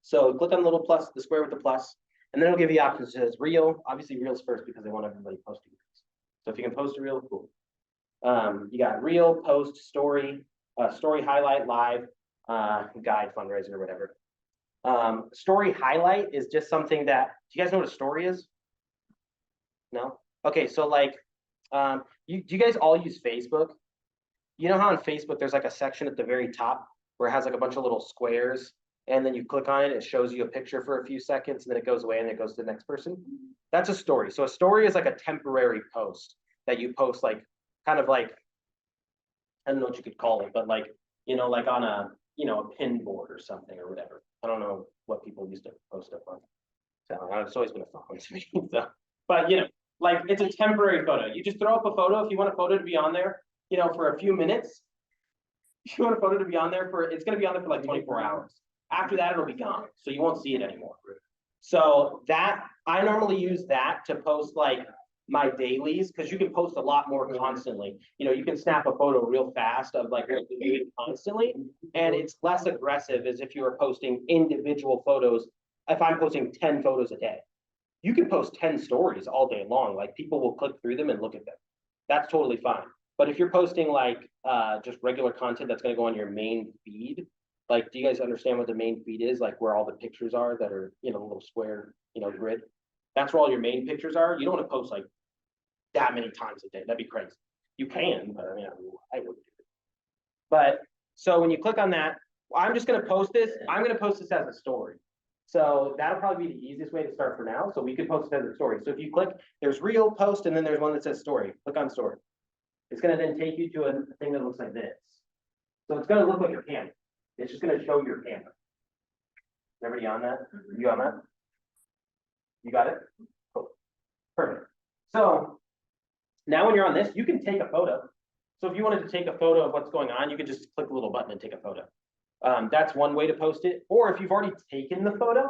So click on the little plus, the square with the plus, and then it'll give you options. It says reel, obviously reels first because they want everybody posting. So if you can post a reel, cool. You got reel, post, story, story highlight, live, guide, fundraiser, or whatever. Story highlight is just something that, do you guys know what a story is? No? Okay, so like, do you guys all use Facebook? You know how on Facebook there's like a section at the very top where it has like a bunch of little squares, and then you click on it, it shows you a picture for a few seconds, and then it goes away and it goes to the next person? That's a story. So a story is like a temporary post that you post like, kind of like, I don't know what you could call it, but like, like on a, a pin board or something or whatever. I don't know what people used to post up on. So it's always been a fun one to me. So, but like it's a temporary photo. You just throw up a photo if you want a photo to be on there, for a few minutes. If you want a photo to be on there it's going to be on there for like 24 hours. After that, it'll be gone. So you won't see it anymore. So that I normally use that to post like my dailies, because you can post a lot more constantly. You can snap a photo real fast of like what you're doing constantly, and it's less aggressive as if you were posting individual photos. If I'm posting 10 photos a day, you can post 10 stories all day long. Like people will click through them and look at them. That's totally fine. But if you're posting like just regular content that's going to go on your main feed, like, do you guys understand what the main feed is? Like where all the pictures are that are, the little square, grid. That's where all your main pictures are. You don't want to post like that many times a day. That'd be crazy. You can, but I wouldn't do it. But so when you click on that, I'm just going to post this. I'm going to post this as a story. So that'll probably be the easiest way to start for now. So we could post it as a story. So if you click, there's reel, post, and then there's one that says story. Click on story. It's going to then take you to a thing that looks like this. So it's going to look like your camera. It's just going to show your camera. Everybody on that? You on that? You got it? Cool. Perfect. So now when you're on this, you can take a photo. So if you wanted to take a photo of what's going on, you could just click the little button and take a photo. That's one way to post it. Or if you've already taken the photo,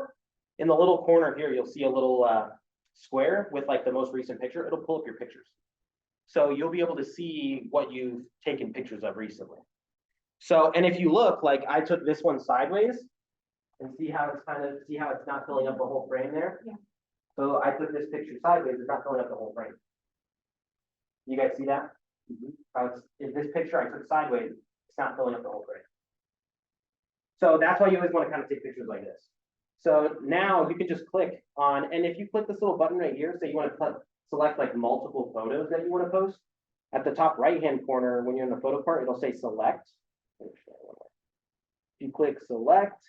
in the little corner here, you'll see a little square with like the most recent picture. It'll pull up your pictures. So you'll be able to see what you've taken pictures of recently. So, and if you look, like I took this one sideways and see how it's not filling up the whole frame there? Yeah. So I took this picture sideways, it's not filling up the whole frame. You guys see that? In this picture I took sideways, it's not filling up the whole frame. So that's why you always want to kind of take pictures like this. So now you can just click on, and if you click this little button right here, say you want to select like multiple photos that you want to post, at the top right-hand corner, when you're in the photo part, it'll say select. If you click select,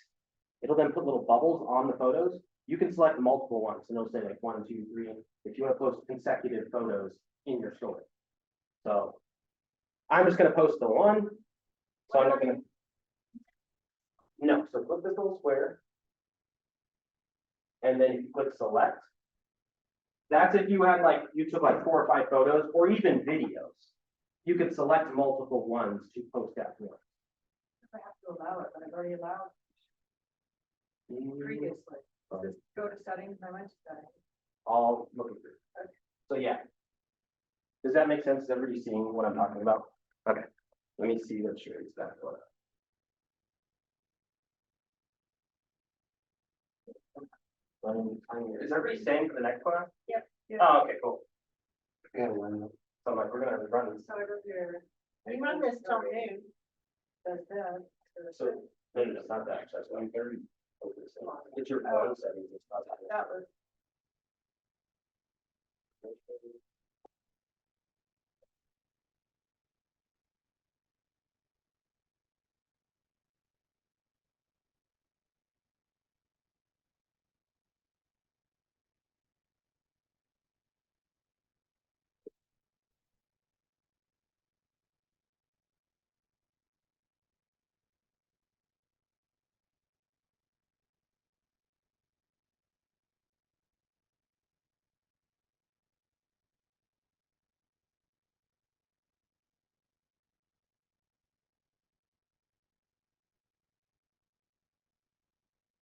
it'll then put little bubbles on the photos. You can select multiple ones, and it'll say like 1, 2, 3, if you want to post consecutive photos in your story. So I'm just gonna post the one. So I'm not gonna. No, so click this little square. And then if you click select. That's if you had like, you took like 4 or 5 photos or even videos. You could select multiple ones to post at once. I have to allow it, but I've already allowed previously. Just go to settings, I went to settings. All looking through. So yeah. Does that make sense? Is everybody seeing what I'm talking about? Okay, let me see what shows that photo. Is everybody staying for the next class? Yep, yep. Oh, okay, cool. Yeah, why not? So I'm like, we're gonna run this. So I go here. We run this till noon. Does that. So, no, it's not that, that's 1:30. It's your phone settings, it's not that. That was.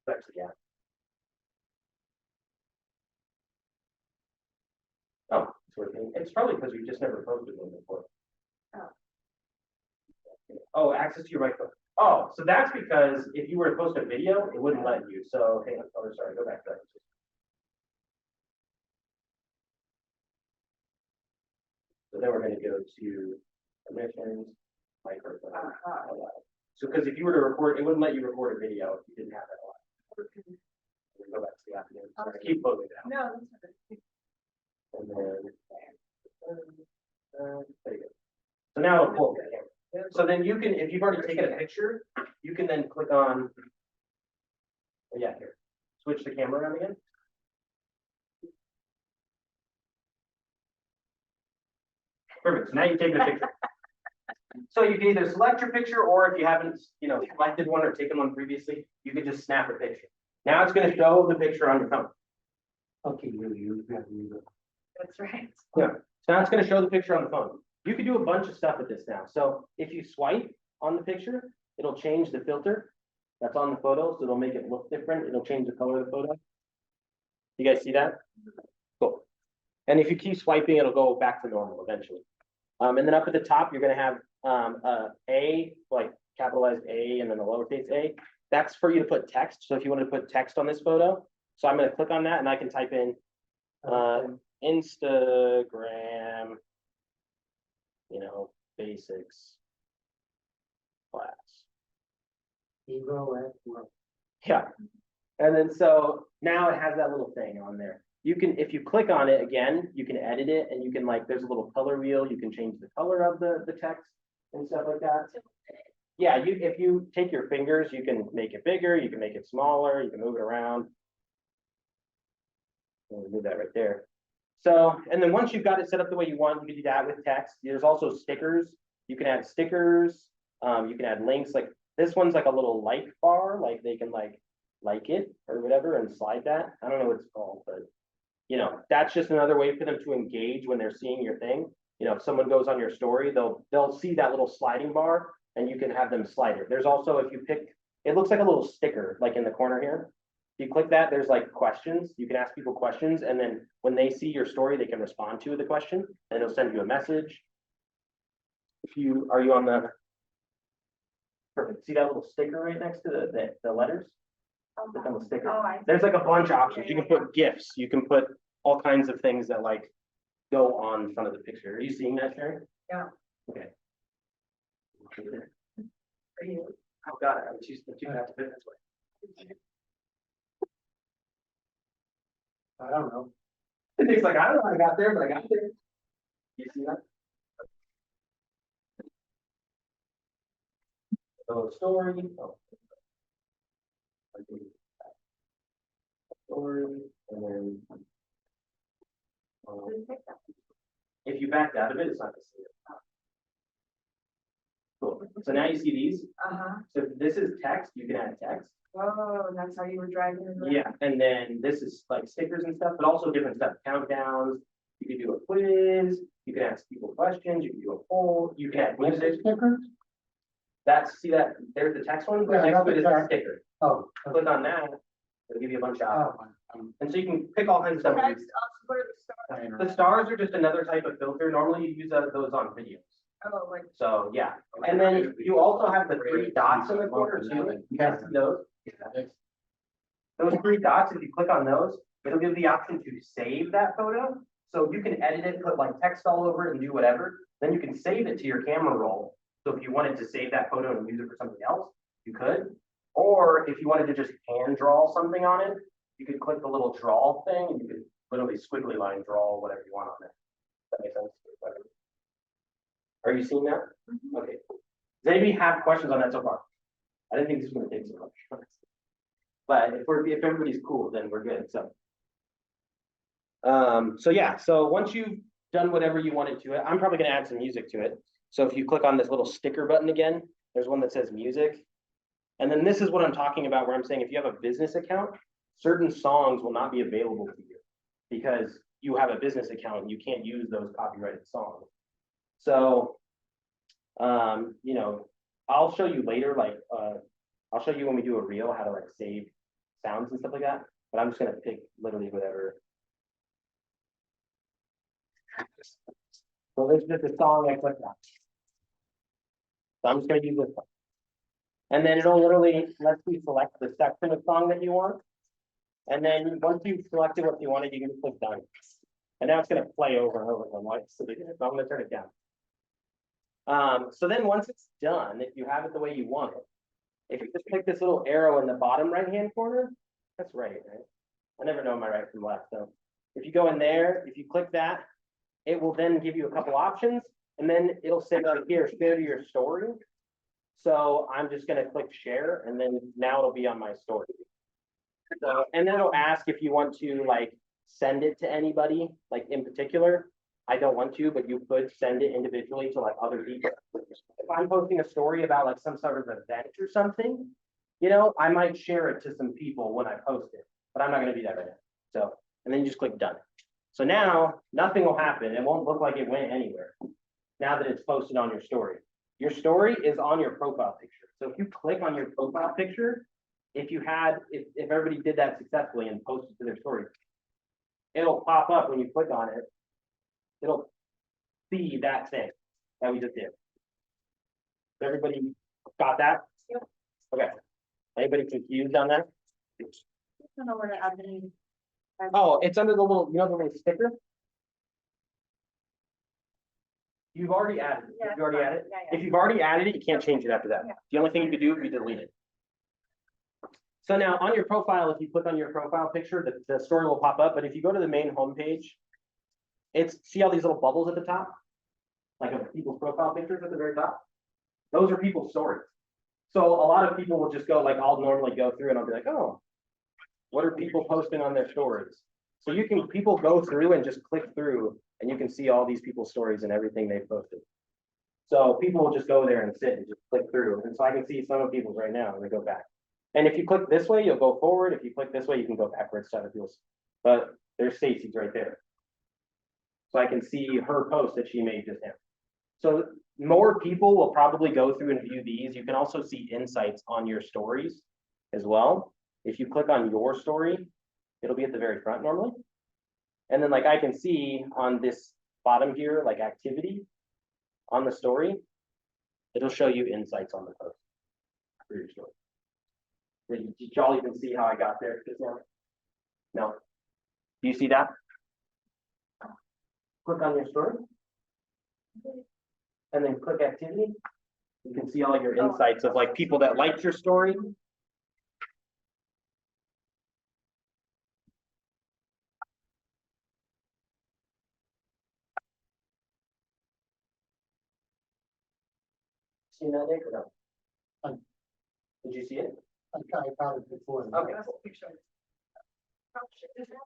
Actually, yeah. Oh, it's working. It's probably because we just never posted one before. Oh, access to your microphone. Oh, so that's because if you were to post a video, it wouldn't let you. So, hang on, oh, sorry, go back to that. So then we're gonna go to permissions, microphone. Allow. So, because if you were to record, it wouldn't let you record a video if you didn't have that allowed. Go back to the afternoon. Sorry, keep closing down. No, that's okay. And then, there you go. So now it'll pull the camera. So then you can, if you've already taken a picture, you can then click on. Oh, yeah, here. Switch the camera around again. Perfect. So now you take the picture. So you can either select your picture, or if you haven't, selected one or taken one previously, you can just snap a picture. Now it's going to show the picture on your phone. Okay, you have to use it. That's right. Yeah. So now it's going to show the picture on the phone. You can do a bunch of stuff with this now. So if you swipe on the picture, it'll change the filter that's on the photo. So it'll make it look different. It'll change the color of the photo. You guys see that? Cool. And if you keep swiping, it'll go back to normal eventually. And then up at the top, you're going to have A, like capitalized A and then the lowercase a. That's for you to put text. So if you want to put text on this photo, so I'm going to click on that and I can type in Instagram, basics class. Evo at work. Yeah. And then so now it has that little thing on there. You can, if you click on it again, you can edit it and you can there's a little color wheel. You can change the color of the text and stuff like that. Yeah, if you take your fingers, you can make it bigger, you can make it smaller, you can move it around. We'll move that right there. So, and then once you've got it set up the way you want, you can do that with text. There's also stickers. You can add stickers. You can add links. Like this one's like a little like bar, like they can like it or whatever and slide that. I don't know what it's called, but that's just another way for them to engage when they're seeing your thing. If someone goes on your story, they'll see that little sliding bar and you can have them slide it. There's also, if you pick, it looks like a little sticker, like in the corner here. If you click that, there's like questions. You can ask people questions, and then when they see your story, they can respond to the question, and it'll send you a message. Are you on the, perfect. See that little sticker right next to the letters? Click on the sticker. Oh, There's like a bunch of options. You can put GIFs. You can put all kinds of things that go on front of the picture. Are you seeing that, Sherry? Yeah. Okay. For you. Oh, God, I was used to have to fit this way. I don't know. It's like, I don't know how I got there, but I got there. You see that? So story. Oh. Story, and then. If you backed out of it, it's not gonna see it. Cool. So now you see these. Uh-huh. So if this is text, you can add text. Oh, that's how you were driving it around? Yeah, and then this is like stickers and stuff, but also different stuff, countdowns. You can do a quiz, you can ask people questions, you can do a poll, you can add What's the music. sticker? That's, see that, there's the text one, Yeah, I next got to it the is a text. sticker. Oh. Click on that, it'll give you a bunch of options. Oh, And so you can pick all kinds of stuff. Text, what are the stars? The stars are just another type of filter. Normally you use those on videos. Oh, like, So, yeah. And then you also have the three dots in the corner too. You guys see those? Those three dots, if you click on those, it'll give the option to save that photo. So you can edit it, put like text all over it and do whatever. Then you can save it to your camera roll. So if you wanted to save that photo and use it for something else, you could. Or if you wanted to just hand draw something on it, you could click the little draw thing and you could literally squiggly line draw whatever you want on it. Does that make sense? Are you seeing that? Okay. Does anybody have questions on that so far? I didn't think this was gonna take so much. But if everybody's cool, then we're good, so. So yeah, so once you've done whatever you wanted to it, I'm probably gonna add some music to it. So if you click on this little sticker button again, there's one that says music. And then this is what I'm talking about where I'm saying if you have a business account, certain songs will not be available to you because you have a business account and you can't use those copyrighted songs. So, you know, I'll show you later, like, I'll show you when we do a reel how to like save sounds and stuff like that, but I'm just gonna pick literally whatever. So this is just a song I clicked on. So I'm just gonna use this one. And then it'll literally let you select the section of song that you want. And then once you've selected what you wanted, you can just click done. And now it's gonna play over and over again, like, so I'm gonna turn it down. So then once it's done, if you have it the way you want it, if you just click this little arrow in the bottom right-hand corner, that's right? I never know my right from left, so. If you go in there, if you click that, it will then give you a couple options, and then it'll say right here, share to your story. So I'm just gonna click share, and then now it'll be on my story. So, and then it'll ask if you want to like send it to anybody, like in particular. I don't want to, but you could send it individually to like other people. If I'm posting a story about like some sort of event or something, you know, I might share it to some people when I post it, but I'm not gonna do that right now. So, and then you just click done. So now nothing will happen. It won't look like it went anywhere. Now that it's posted on your story. Your story is on your profile picture. So if you click on your profile picture, if everybody did that successfully and posted to their story, it'll pop up when you click on it. It'll see that thing that we just did. Everybody got that? Yep. Okay. Anybody confused on that? I don't know where to add any. Oh, it's under the little, you know, the little sticker? You've already added it. Yeah, You've already added it. yeah, yeah. If you've already added it, you can't change it after that. Yeah. The only thing you could do would be delete it. So now on your profile, if you click on your profile picture, the story will pop up, but if you go to the main homepage, see all these little bubbles at the top? Like of people's profile pictures at the very top? Those are people's stories. So a lot of people will just go, like I'll normally go through and I'll be like, oh, what are people posting on their stories? So people go through and just click through and you can see all these people's stories and everything they've posted. So people will just go there and sit and just click through. And so I can see some of people's right now and they go back. And if you click this way, you'll go forward. If you click this way, you can go backwards to other people's. But there's Stacy's right there. So I can see her post that she made just now. So more people will probably go through and view these. You can also see insights on your stories as well. If you click on your story, it'll be at the very front normally. And then like I can see on this bottom here, like activity on the story, it'll show you insights on the post for your story. Did y'all even see how I got there just now? No. Do you see that? Click on your story. And then click activity. You can see all your insights of like people that liked your story. See that, Nick, or no? Did you see it? I got it before. Okay. That's a picture. Oh, shit, is that-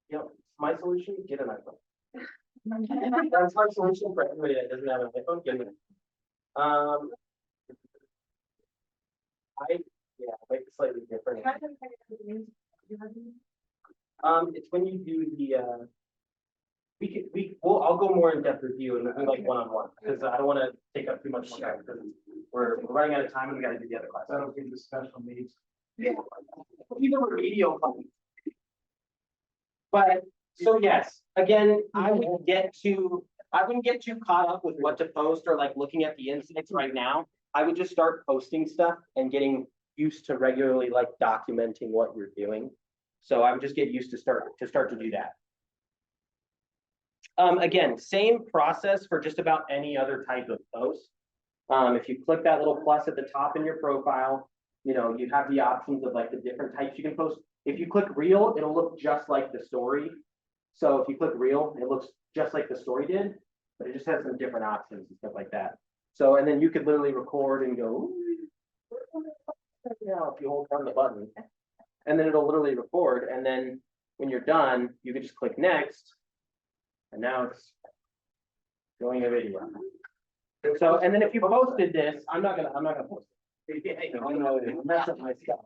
Yep, my solution, get an iPhone. That's my solution for everybody that doesn't have an iPhone, get it. Yeah, like slightly different. How do you kind of do these? It's when you do the, I'll go more in depth with you and we'll do like one-on-one, because I don't wanna take up too much more time, because we're running out of time and we gotta do the other class. That'll give you special needs. Even remedial class. But, so yes, again, I wouldn't get too caught up with what to post or like looking at the insights right now. I would just start posting stuff and getting used to regularly like documenting what you're doing. So I would just get used to start to do that. Again, same process for just about any other type of post. If you click that little plus at the top in your profile, you know, you have the options of like the different types you can post. If you click reel, it'll look just like the story. So if you click reel, it looks just like the story did, but it just has some different options and stuff like that. So, and then you could literally record and go, yeah, if you hold down the button, and then it'll literally record. And then when you're done, you can just click next. And now it's going a video. So, and then if you posted this, I'm not gonna post it. Mess up my stuff.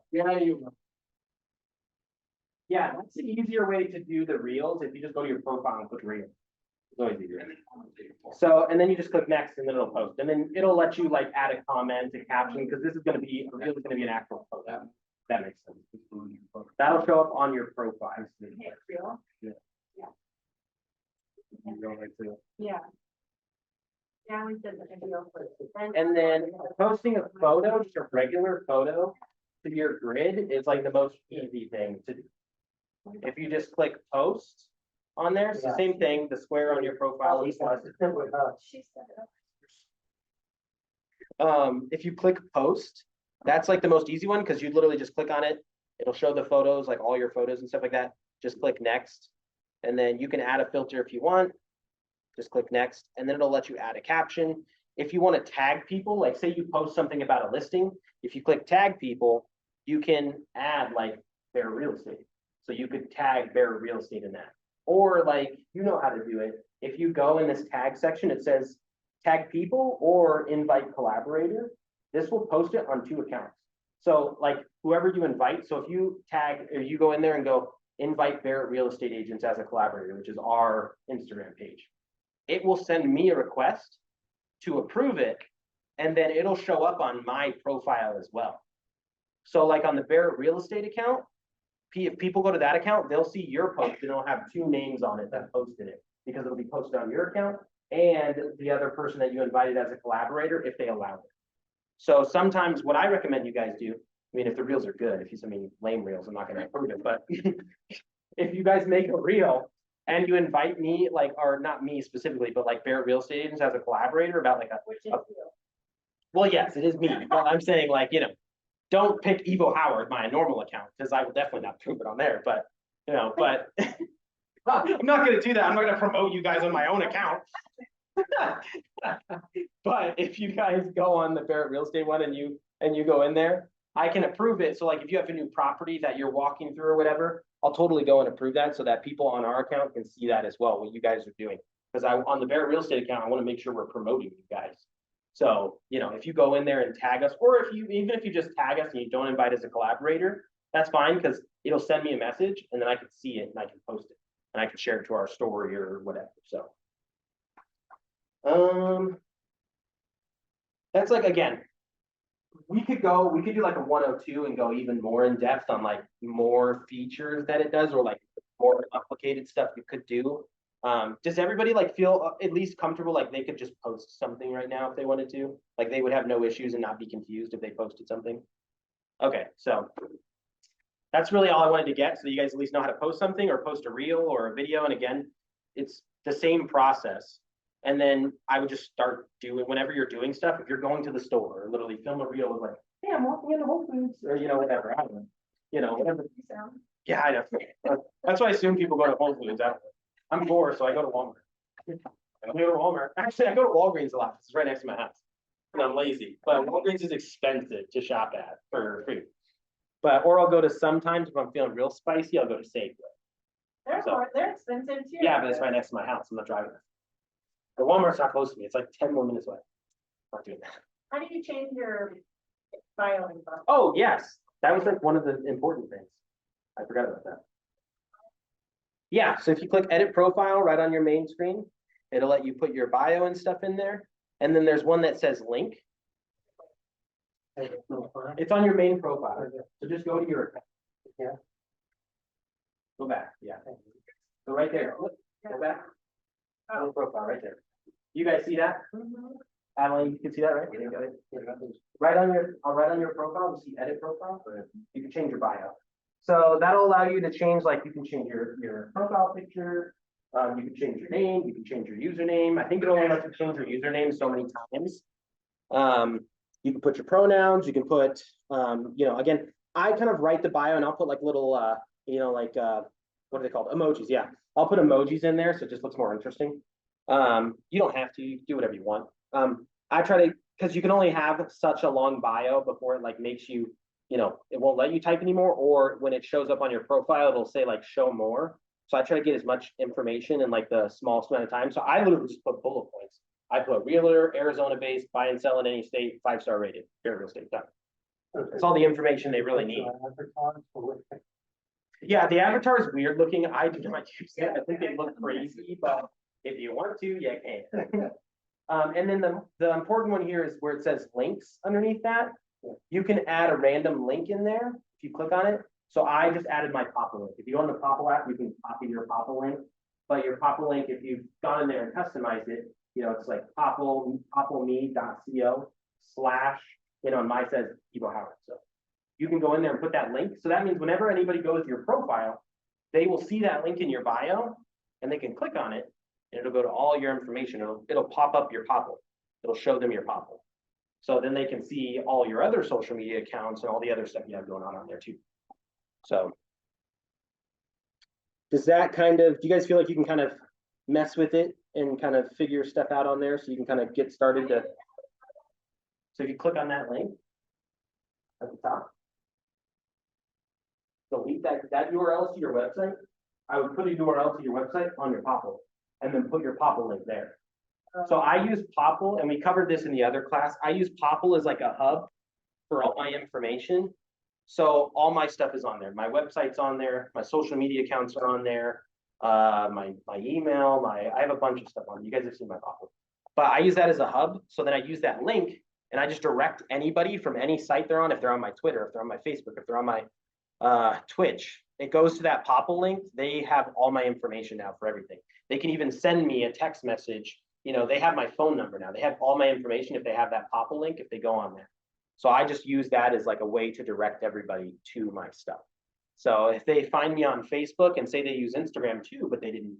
Yeah, that's the easier way to do the reels. If you just go to your profile and click reel. It's always easier. So, and then you just click next and then it'll post. And then it'll let you like add a comment, a caption, because this is gonna be, a reel is gonna be an actual post. That makes sense. That'll show up on your profile. Yeah, real? Yeah. Yeah, we did the video first. And then posting a photo, just a regular photo to your grid is like the most easy thing to do. If you just click post on there, it's the same thing, the square on your profile. She set it up. If you click post, that's like the most easy one, because you literally just click on it. It'll show the photos, like all your photos and stuff like that. Just click next. And then you can add a filter if you want. Just click next, and then it'll let you add a caption. If you want to tag people, like say you post something about a listing, if you click tag people, you can add like Barrett Real Estate. So you could tag Barrett Real Estate in that. Or like, you know how to do it. If you go in this tag section, it says tag people or invite collaborator. This will post it on 2 accounts. So like whoever you invite, so if you tag, or you go in there and go invite Barrett Real Estate agents as a collaborator, which is our Instagram page, it will send me a request to approve it, and then it'll show up on my profile as well. So like on the Barrett Real Estate account, if people go to that account, they'll see your post and it'll have 2 names on it that posted it, because it'll be posted on your account and the other person that you invited as a collaborator if they allow it. So sometimes what I recommend you guys do, I mean, if the reels are good, if you send me lame reels, I'm not gonna approve it, but if you guys make a reel and you invite me, like, or not me specifically, but like Barrett Real Estate Agents as a collaborator about like Which is well, yes, it is me, but I'm saying like, you know, don't pick Evo Howard, my normal account, because I will definitely not prove it on there, but, you know, but I'm not gonna do that. I'm not gonna promote you guys on my own account. But if you guys go on the Barrett Real Estate one and you go in there, I can approve it. So like if you have a new property that you're walking through or whatever, I'll totally go and approve that so that people on our account can see that as well, what you guys are doing. Because on the Barrett Real Estate account, I want to make sure we're promoting you guys. So, you know, if you go in there and tag us, or even if you just tag us and you don't invite as a collaborator, that's fine, because it'll send me a message and then I can see it and I can post it and I can share it to our story or whatever. So, that's like, again, we could do like a 102 and go even more in depth on like more features that it does, or like more complicated stuff you could do. Does everybody like feel at least comfortable, like they could just post something right now if they wanted to? Like they would have no issues and not be confused if they posted something? Okay, so that's really all I wanted to get, so that you guys at least know how to post something or post a reel or a video. And again, it's the same process. And then I would just start doing, whenever you're doing stuff, if you're going to the store, or literally film a reel of like, hey, I'm walking into Whole Foods, or, you know, whatever, I don't know, you know, whatever. Yeah, I know. That's why I assume people go to Whole Foods. I'm poor, so I go to Walmart. I go to Walmart. Actually, I go to Walgreens a lot. It's right next to my house. And I'm lazy, but Walgreens is expensive to shop at for food. But, or I'll go to sometimes if I'm feeling real spicy, I'll go to Safeway. They're expensive too. Yeah, but it's right next to my house. I'm not driving. The Walmart's not close to me. It's like 10 more minutes away. Not doing that. How do you change your bio info? Oh, yes. That was like one of the important things. I forgot about that. Yeah, so if you click edit profile right on your main screen, it'll let you put your bio and stuff in there. And then there's one that says link. It's on your main profile. So just go to your. Yeah. Go back, yeah. So right there, go back. Oh, profile right there. You guys see that? Adeline, you can see that, right? Right on your profile, you see edit profile, you can change your bio. So that'll allow you to change, like you can change your profile picture, you can change your name, you can change your username. I think it only lets you change your username so many times. You can put your pronouns, you can put, you know, again, I kind of write the bio and I'll put like little, you know, like, what are they called? Emojis, yeah. I'll put emojis in there so it just looks more interesting. You don't have to, you can do whatever you want. I try to, because you can only have such a long bio before it like makes you, you know, it won't let you type anymore, or when it shows up on your profile, it'll say like show more. So I try to get as much information in like the smallest amount of time. So I literally just put bullet points. I put realtor, Arizona based, buy and sell in any state, 5-star rated, fair real estate, done. It's all the information they really need. Yeah, the avatar is weird looking. I do not use it. I think they look crazy, but if you want to, you can. And then the important one here is where it says links underneath that. You can add a random link in there if you click on it. So I just added my Papa link. If you go on the Papa app, you can copy your Papa link. But your Papa link, if you've gone in there and customized it, you know, it's like papalme.co/ you know, and mine says Evo Howard. So you can go in there and put that link. So that means whenever anybody goes to your profile, they will see that link in your bio and they can click on it and it'll go to all your information. It'll pop up your Papa. It'll show them your Papa. So then they can see all your other social media accounts and all the other stuff you have going on there too. So does that kind of, do you guys feel like you can kind of mess with it and kind of figure stuff out on there so you can kind of get started to, so if you click on that link at the top, delete that URL to your website. I would put a URL to your website on your Popl and then put your Popl link there. So I use Popl, and we covered this in the other class. I use Popl as like a hub for all my information. So all my stuff is on there. My website's on there. My social media accounts are on there. My email, I have a bunch of stuff on there. You guys have seen my Popl. But I use that as a hub. So then I use that link and I just direct anybody from any site they're on. If they're on my Twitter, if they're on my Facebook, if they're on my Twitch, it goes to that Popl link. They have all my information now for everything. They can even send me a text message. You know, they have my phone number now. They have all my information if they have that Popl link, if they go on there. So I just use that as like a way to direct everybody to my stuff. So if they find me on Facebook and say they use Instagram too, but they didn't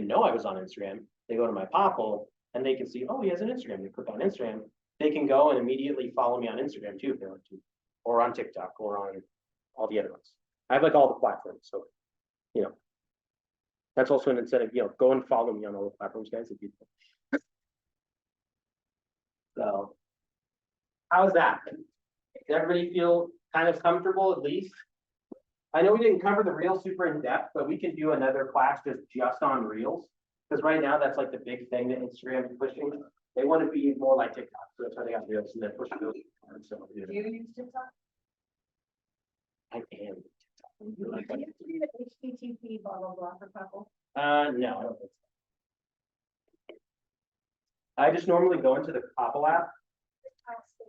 know I was on Instagram, they go to my Popl and they can see, oh, he has an Instagram. They click on Instagram. They can go and immediately follow me on Instagram too if they want to, or on TikTok, or on all the other ones. I have like all the platforms. So, you know, that's also an incentive, you know, go and follow me on all the platforms, guys. If you so, how's that? Does everybody feel kind of comfortable at least? I know we didn't cover the Reels super in depth, but we can do another class just on Reels. Because right now that's like the big thing that Instagram is pushing. They want to be more like TikTok. So that's why they got Reels and they're pushing those. So, Do you use TikTok? I am. Do you have to do the HTTP blah blah blah for couple? No, I don't think so. I just normally go into the Popl app.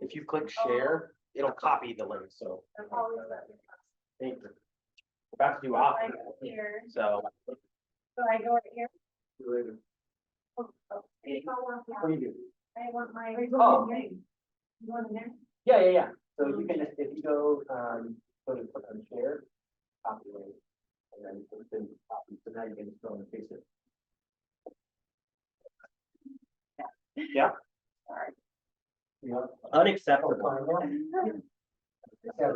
If you click share, it'll copy the link. So I've always let me pass. thank you. We're about to do off. I go here, So so I go right here. later. Oh, if I want What do you do? I want my. Oh. You want in there? Yeah. So you can just, if you go, go to click on share, copy link, and then put it in copy. So now you can just go and paste it. Yeah. Sorry. Unacceptable. Yeah.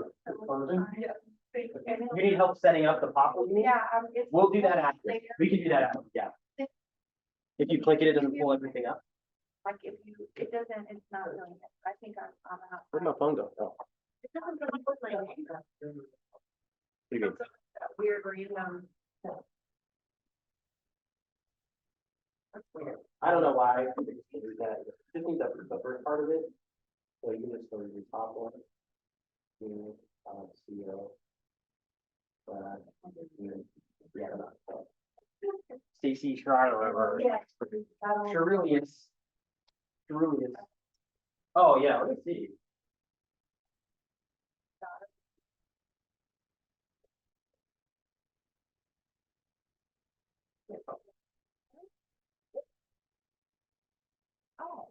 you need help setting up the pop-up, you mean? Yeah, it's. We'll do that after. later. We can do that after, yeah. If you click it, it doesn't pull everything up. Like if you, it doesn't, it's not doing it. I think I'm out. Where'd my phone go? Oh, It doesn't really look like it. what do you mean? Weird random. That's weird. I don't know why. I think they just do that. Just need the first part of it. So you can just go to the top one. CEO. Yeah. Stacy Schreier or. Yeah. Ceruleus. Ceruleus. Oh, yeah, let me see. Oh.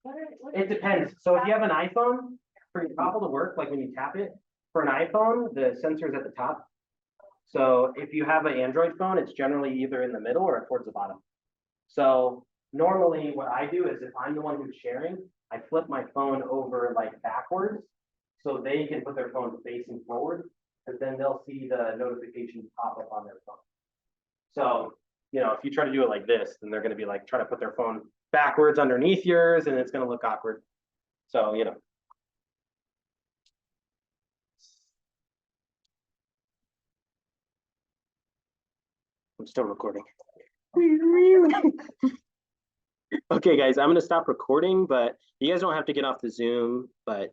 What It depends. So if you have an iPhone, for your toggle to work, like when you tap it, for an iPhone, the sensor is at the top. So if you have an Android phone, it's generally either in the middle or towards the bottom. So normally what I do is if I'm the one who's sharing, I flip my phone over like backwards. So they can put their phone facing forward, and then they'll see the notifications pop up on their phone. So, you know, if you try to do it like this, then they're gonna be like, trying to put their phone backwards underneath yours, and it's gonna look awkward. So, you know. I'm still recording. Okay, guys, I'm gonna stop recording, but you guys don't have to get off the Zoom, but